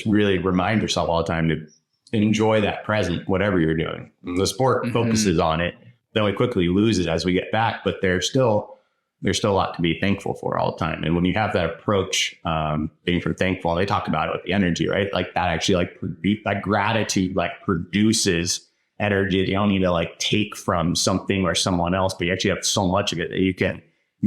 really remind yourself all the time to enjoy that present, whatever you're doing. And the sport focuses on it. Then we quickly lose it as we get back, but there's still a lot to be thankful for all the time. And when you have that approach, being thankful, and they talk about it with the energy, right? Like, that actually, like, that gratitude, like, produces energy that you don't need to, like, take from something or someone else, but you actually have so much of it that you can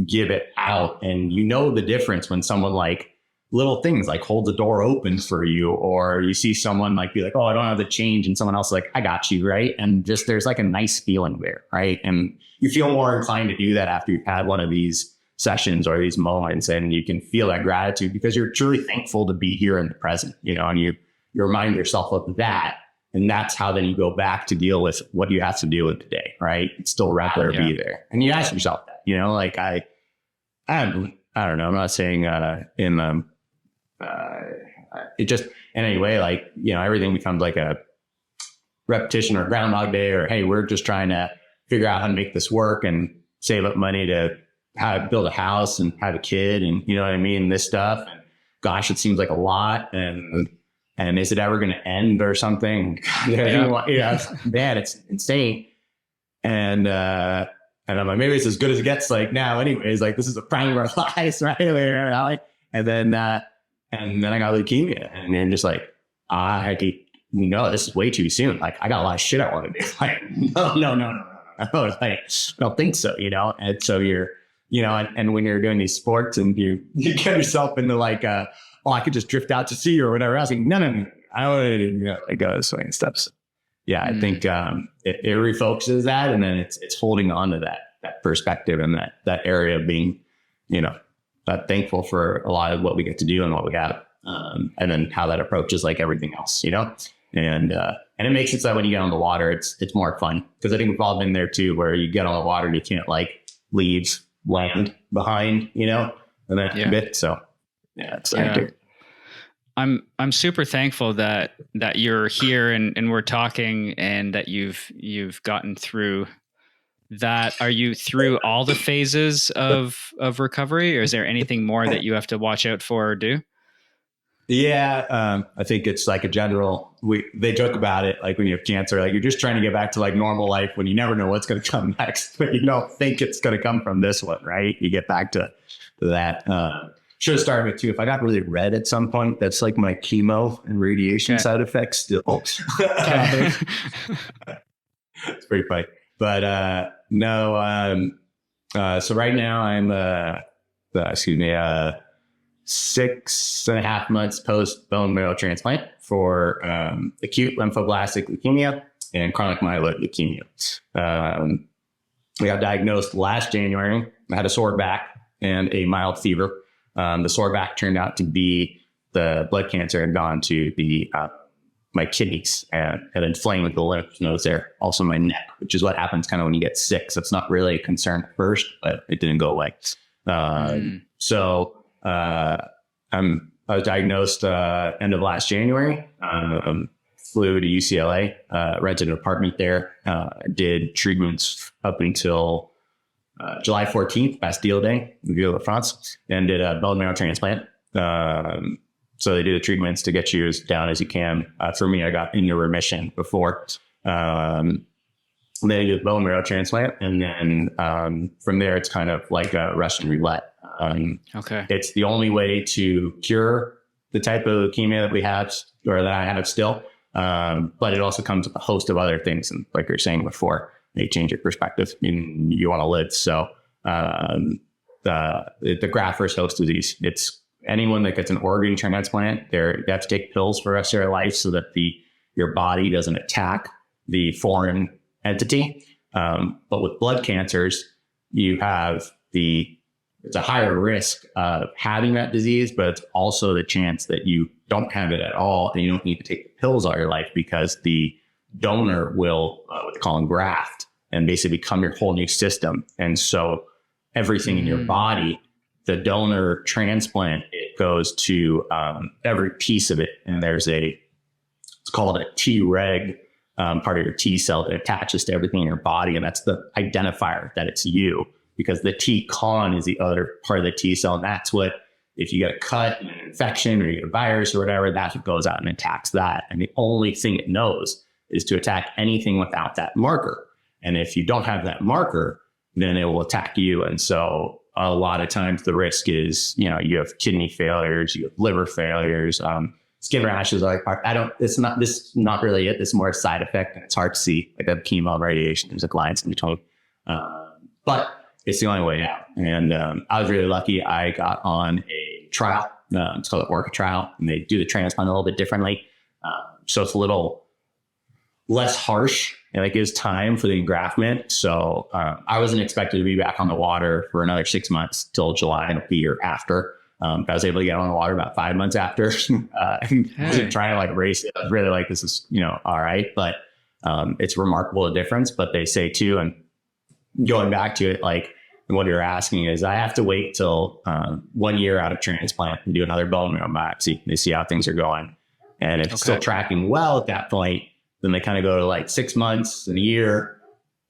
give it out. And the difference when someone, like, little things like holds the door open for you, or you see someone, like, be like, oh, I don't have the change, and someone else is like, I got you, right? And just there's, like, a nice feeling there, right? And you feel more inclined to do that after you've had one of these sessions or these moments, and you can feel that gratitude because you're truly thankful to be here in the present, and you remind yourself of that. And that's how then you go back to deal with what you have to deal with today, right? It's still rather be there. And you ask yourself that, like, I don't know. I'm not saying it just, in any way, like, everything becomes like a repetition or Groundhog Day, or, hey, we're just trying to figure out how to make this work and save up money to build a house and have a kid, and this stuff. And gosh, it seems like a lot. And is it ever going to end or something? Man, it's insane. And I'm like, maybe it's as good as it gets, like, now anyways, like, this is the prime of our lives, right? And then I got leukemia, and then just like, no, this is way too soon. Like, I got a lot of shit I want to do. Like, no. I was like, I don't think so, And so you're, and when you're doing these sports and you get yourself into like, I could just drift out to sea or whatever. I was like, no. I don't want to do, like, go swinging steps. Yeah, I think it refocuses that, and then it's holding on to that perspective and that area of being, thankful for a lot of what we get to do and what we have, and then how that approaches like everything else, and it makes it so that when you get on the water, it's more fun, because I think we've all been there too, where you get on the water and you can't like leave land behind, and then a bit. So it's I'm super thankful that you're here and we're talking, and that you've gotten through that. Are you through all the phases of recovery, or is there anything more that you have to watch out for or do? Yeah, I think it's like a general. They joke about it, like when you have cancer, like you're just trying to get back to like normal life when you never know what's going to come next, but you don't think it's going to come from this one, right? You get back to that. Should have started with 2. If I got really red at some point, that's like my chemo and radiation side effects still. It's pretty funny. But no, so right now I'm 6.5 months post bone marrow transplant for acute lymphoblastic leukemia and chronic myeloid leukemia. We got diagnosed last January. I had a sore back and a mild fever. The sore back turned out to be the blood cancer had gone to my kidneys and had inflamed the lymph nodes there, also my neck, which is what happens kind of when you get sick. So it's not really a concern at first, but it didn't go away. So I was diagnosed end of last January. Flew to UCLA, rented an apartment there, did treatments up until July 14th, Bastille Day, Ville de France, and did a bone marrow transplant. So they do the treatments to get you as down as you can. For me, I got into remission before. Then they do the bone marrow transplant, and then from there, it's kind of like a Russian roulette. It's the only way to cure the type of leukemia that we have, or that I have still. But it also comes with a host of other things, and like you were saying before, they change your perspective and you want to live. So the graft versus host disease, it's anyone that gets an organ transplant, they have to take pills for the rest of their life so that your body doesn't attack the foreign entity. But with blood cancers, you have it's a higher risk of having that disease, but it's also the chance that you don't have it at all, and you don't need to take the pills all your life, because the donor will what they call engraft and basically become your whole new system. And so everything in your body, the donor transplant, it goes to every piece of it. And it's called a Treg, part of your T cell that attaches to everything in your body. And that's the identifier that it's you, because the T-con is the other part of the T cell. And that's what, if you get a cut, an infection, or you get a virus or whatever, that's what goes out and attacks that. And the only thing it knows is to attack anything without that marker. And if you don't have that marker, then it will attack you. And so a lot of times the risk is, you have kidney failures, you have liver failures, skin rashes. This is not really it. This is more a side effect, and it's hard to see, like the chemo, radiation, there's a lines in between. But it's the only way out. And I was really lucky. I got on a trial. It's called the ORCA trial, and they do the transplant a little bit differently. So it's a little less harsh, and it gives time for the engraftment. So I wasn't expected to be back on the water for another 6 months till July of the year after. I was able to get on the water about 5 months after. Wasn't trying to like race it. I was really like, this is, all right. But it's remarkable, the difference. But they say too, and going back to it, like what you're asking is, I have to wait till 1 year out of transplant and do another bone marrow biopsy to see how things are going. And if it's still tracking well at that point, then they kind of go to like 6 months and a year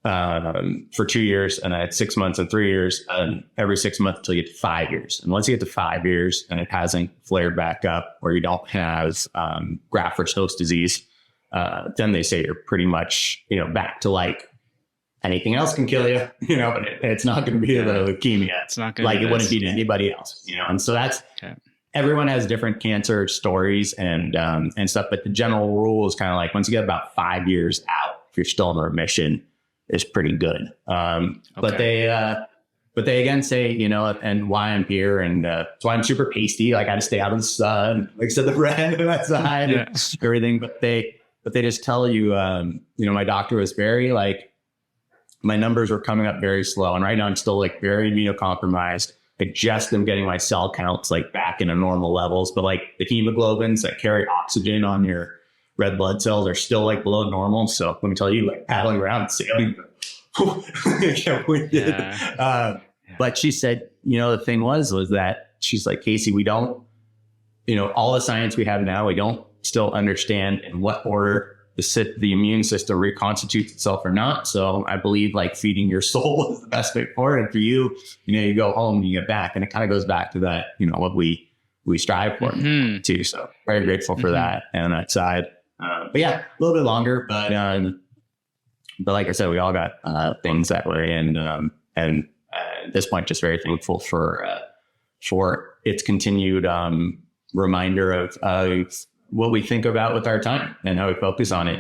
for 2 years, and then 6 months and 3 years, and every 6 months until you get to 5 years. And once you get to 5 years and it hasn't flared back up, or you don't have graft versus host disease, then they say you're pretty much, back to like anything else can kill you, but it's not going to be the leukemia. It's not going like it wouldn't be to anybody else, and so that's everyone has different cancer stories and stuff, but the general rule is kind of like once you get about 5 years out, if you're still in remission, is pretty good. But they again say, you know, and why I'm here, and that's why I'm super pasty. Like I had to stay out of the sun, like I said, the red outside and everything. But they just tell you, you know, my doctor was very like, my numbers were coming up very slow, and right now I'm still like very immunocompromised. I just am getting my cell counts like back into normal levels, but like the hemoglobins that carry oxygen on your red blood cells are still like below normal. So let me tell you, like paddling around, sailing. But she said, you know, the thing was that she's like, Casey, we don't, you know, all the science we have now, we don't still understand in what order the immune system reconstitutes itself or not. So I believe like feeding your soul is the best way forward. And for you, you know, you go home and you get back, and it kind of goes back to that, you know, what we strive for too. So very grateful for that and that side. But yeah, a little bit longer, but like I said, we all got things that way, and at this point, just very thankful for its continued reminder of what we think about with our time and how we focus on it.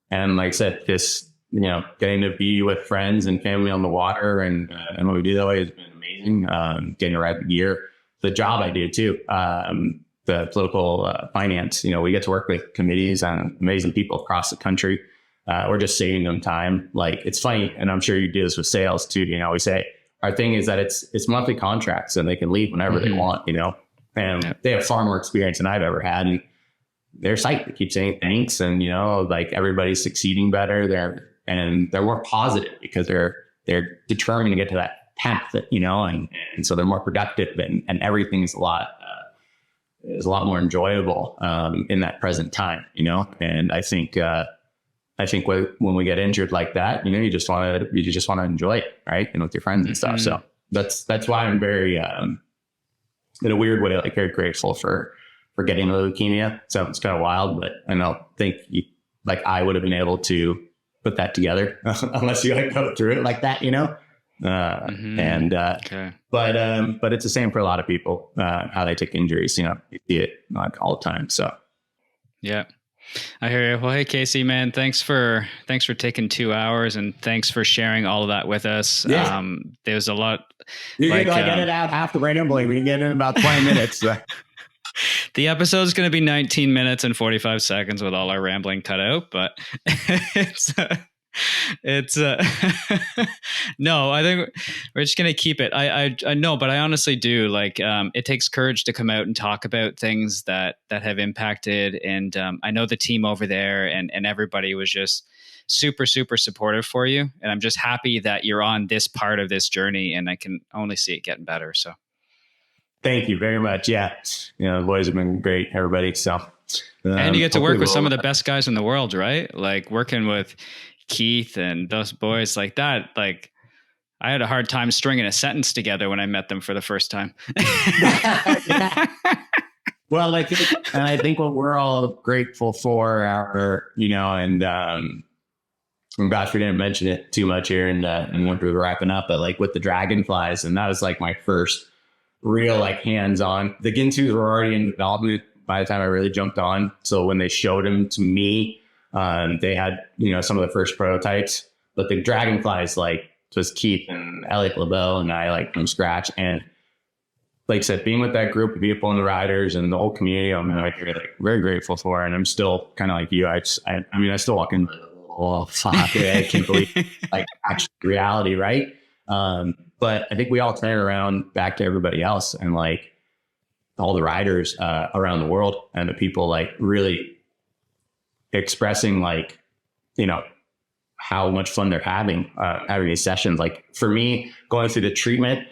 And like I said, this, you know, getting to be with friends and family on the water and what we do that way has been amazing. Getting the right gear, the job I do too. The political finance, you know, we get to work with committees and amazing people across the country. We're just saving them time. Like it's funny, and I'm sure you do this with sales too. You know, we say our thing is that it's monthly contracts, and they can leave whenever they want. You know, and they have far more experience than I've ever had. And they're psyched. They keep saying thanks, and you know, like everybody's succeeding better. They're more positive because they're determined to get to that path. That you know, and so they're more productive, and everything's a lot more enjoyable in that present time. You know, and I think when we get injured like that, you know, you just want to enjoy it, right? And with your friends and stuff. So that's why I'm very, in a weird way, like very grateful for getting the leukemia. So it's kind of wild, but I don't think I would have been able to put that together unless you like go through it like that, you know? But it's the same for a lot of people, how they take injuries, you know, you see it like all the time. So, yeah. I hear you. Well, hey, Casey, man, thanks for taking 2 hours, and thanks for sharing all of that with us. Yeah. There's a lot. You can get it out after randomly. We can get it in about 20 minutes. The episode is going to be 19 minutes and 45 seconds with all our rambling cut out, but it's no, I think we're just going to keep it. I know, but I honestly do like, it takes courage to come out and talk about things that have impacted. And, I know the team over there and everybody was just super, super supportive for you. And I'm just happy that you're on this part of this journey, and I can only see it getting better. So thank you very much. Yeah. You know, the boys have been great, everybody. So, and you get to work with some of the best guys in the world, right? Like working with Keith and those boys like that. Like I had a hard time stringing a sentence together when I met them for the first time. Well, I think what we're all grateful for our, you know, and gosh, we didn't mention it too much here and when we were wrapping up, but like with the dragonflies, and that was like my first real like hands-on. The Ginsus were already in development by the time I really jumped on. So when they showed them to me, they had, you know, some of the first prototypes, but the dragonflies, like it was Keith and Elliot LeBeau and I, like from scratch. And like I said, being with that group of people and the riders and the whole community, I'm like very grateful for. And I'm still kind of like you. I mean, I still walk in, oh fuck, I can't believe like actual reality, right? But I think we all turn it around back to everybody else and like all the riders around the world and the people like really expressing like, you know, how much fun they're having these sessions. Like for me, going through the treatment,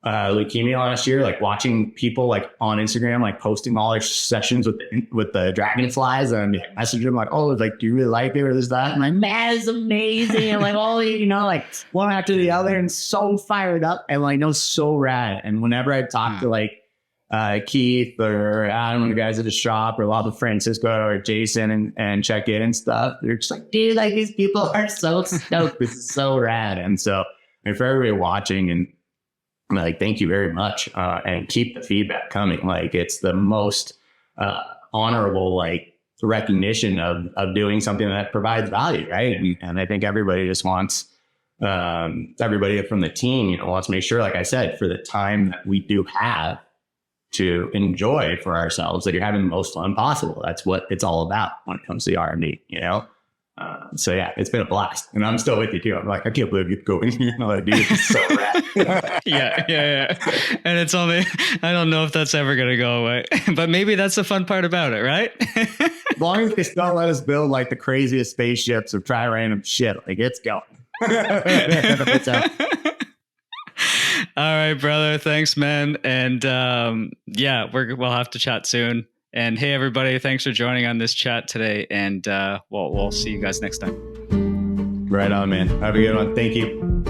leukemia last year, like watching people like on Instagram, like posting all their sessions with the dragonflies, and messaging them like, oh, like, do you really like it or this, that? I'm like, man, it's amazing. And like, oh, you know, like one after the other and so fired up and like, no, so rad. And whenever I talk to like, Keith or Adam, the guys at the shop, or a lot of Francisco or Jason and check in and stuff, they're just like, dude, like these people are so stoked. This is so rad. And so, and for everybody watching and like, thank you very much. And keep the feedback coming. Like, it's the most honorable, like, recognition of doing something that provides value. Right. And I think everybody just wants, everybody from the team, you know, wants to make sure, like I said, for the time that we do have to enjoy for ourselves, that you're having the most fun possible. That's what it's all about when it comes to the R&D, you know? So yeah, it's been a blast, and I'm still with you too. I'm like, I can't believe you're going, you know, dude, it's so rad. yeah. And it's only, I don't know if that's ever going to go away, but maybe that's the fun part about it, right? As long as they still let us build like the craziest spaceships or try random shit, like, it's going. It's out. All right, brother. Thanks, man. And yeah, we'll have to chat soon. And hey, everybody, thanks for joining on this chat today. And we'll see you guys next time. Right on, man. Have a good one. Thank you.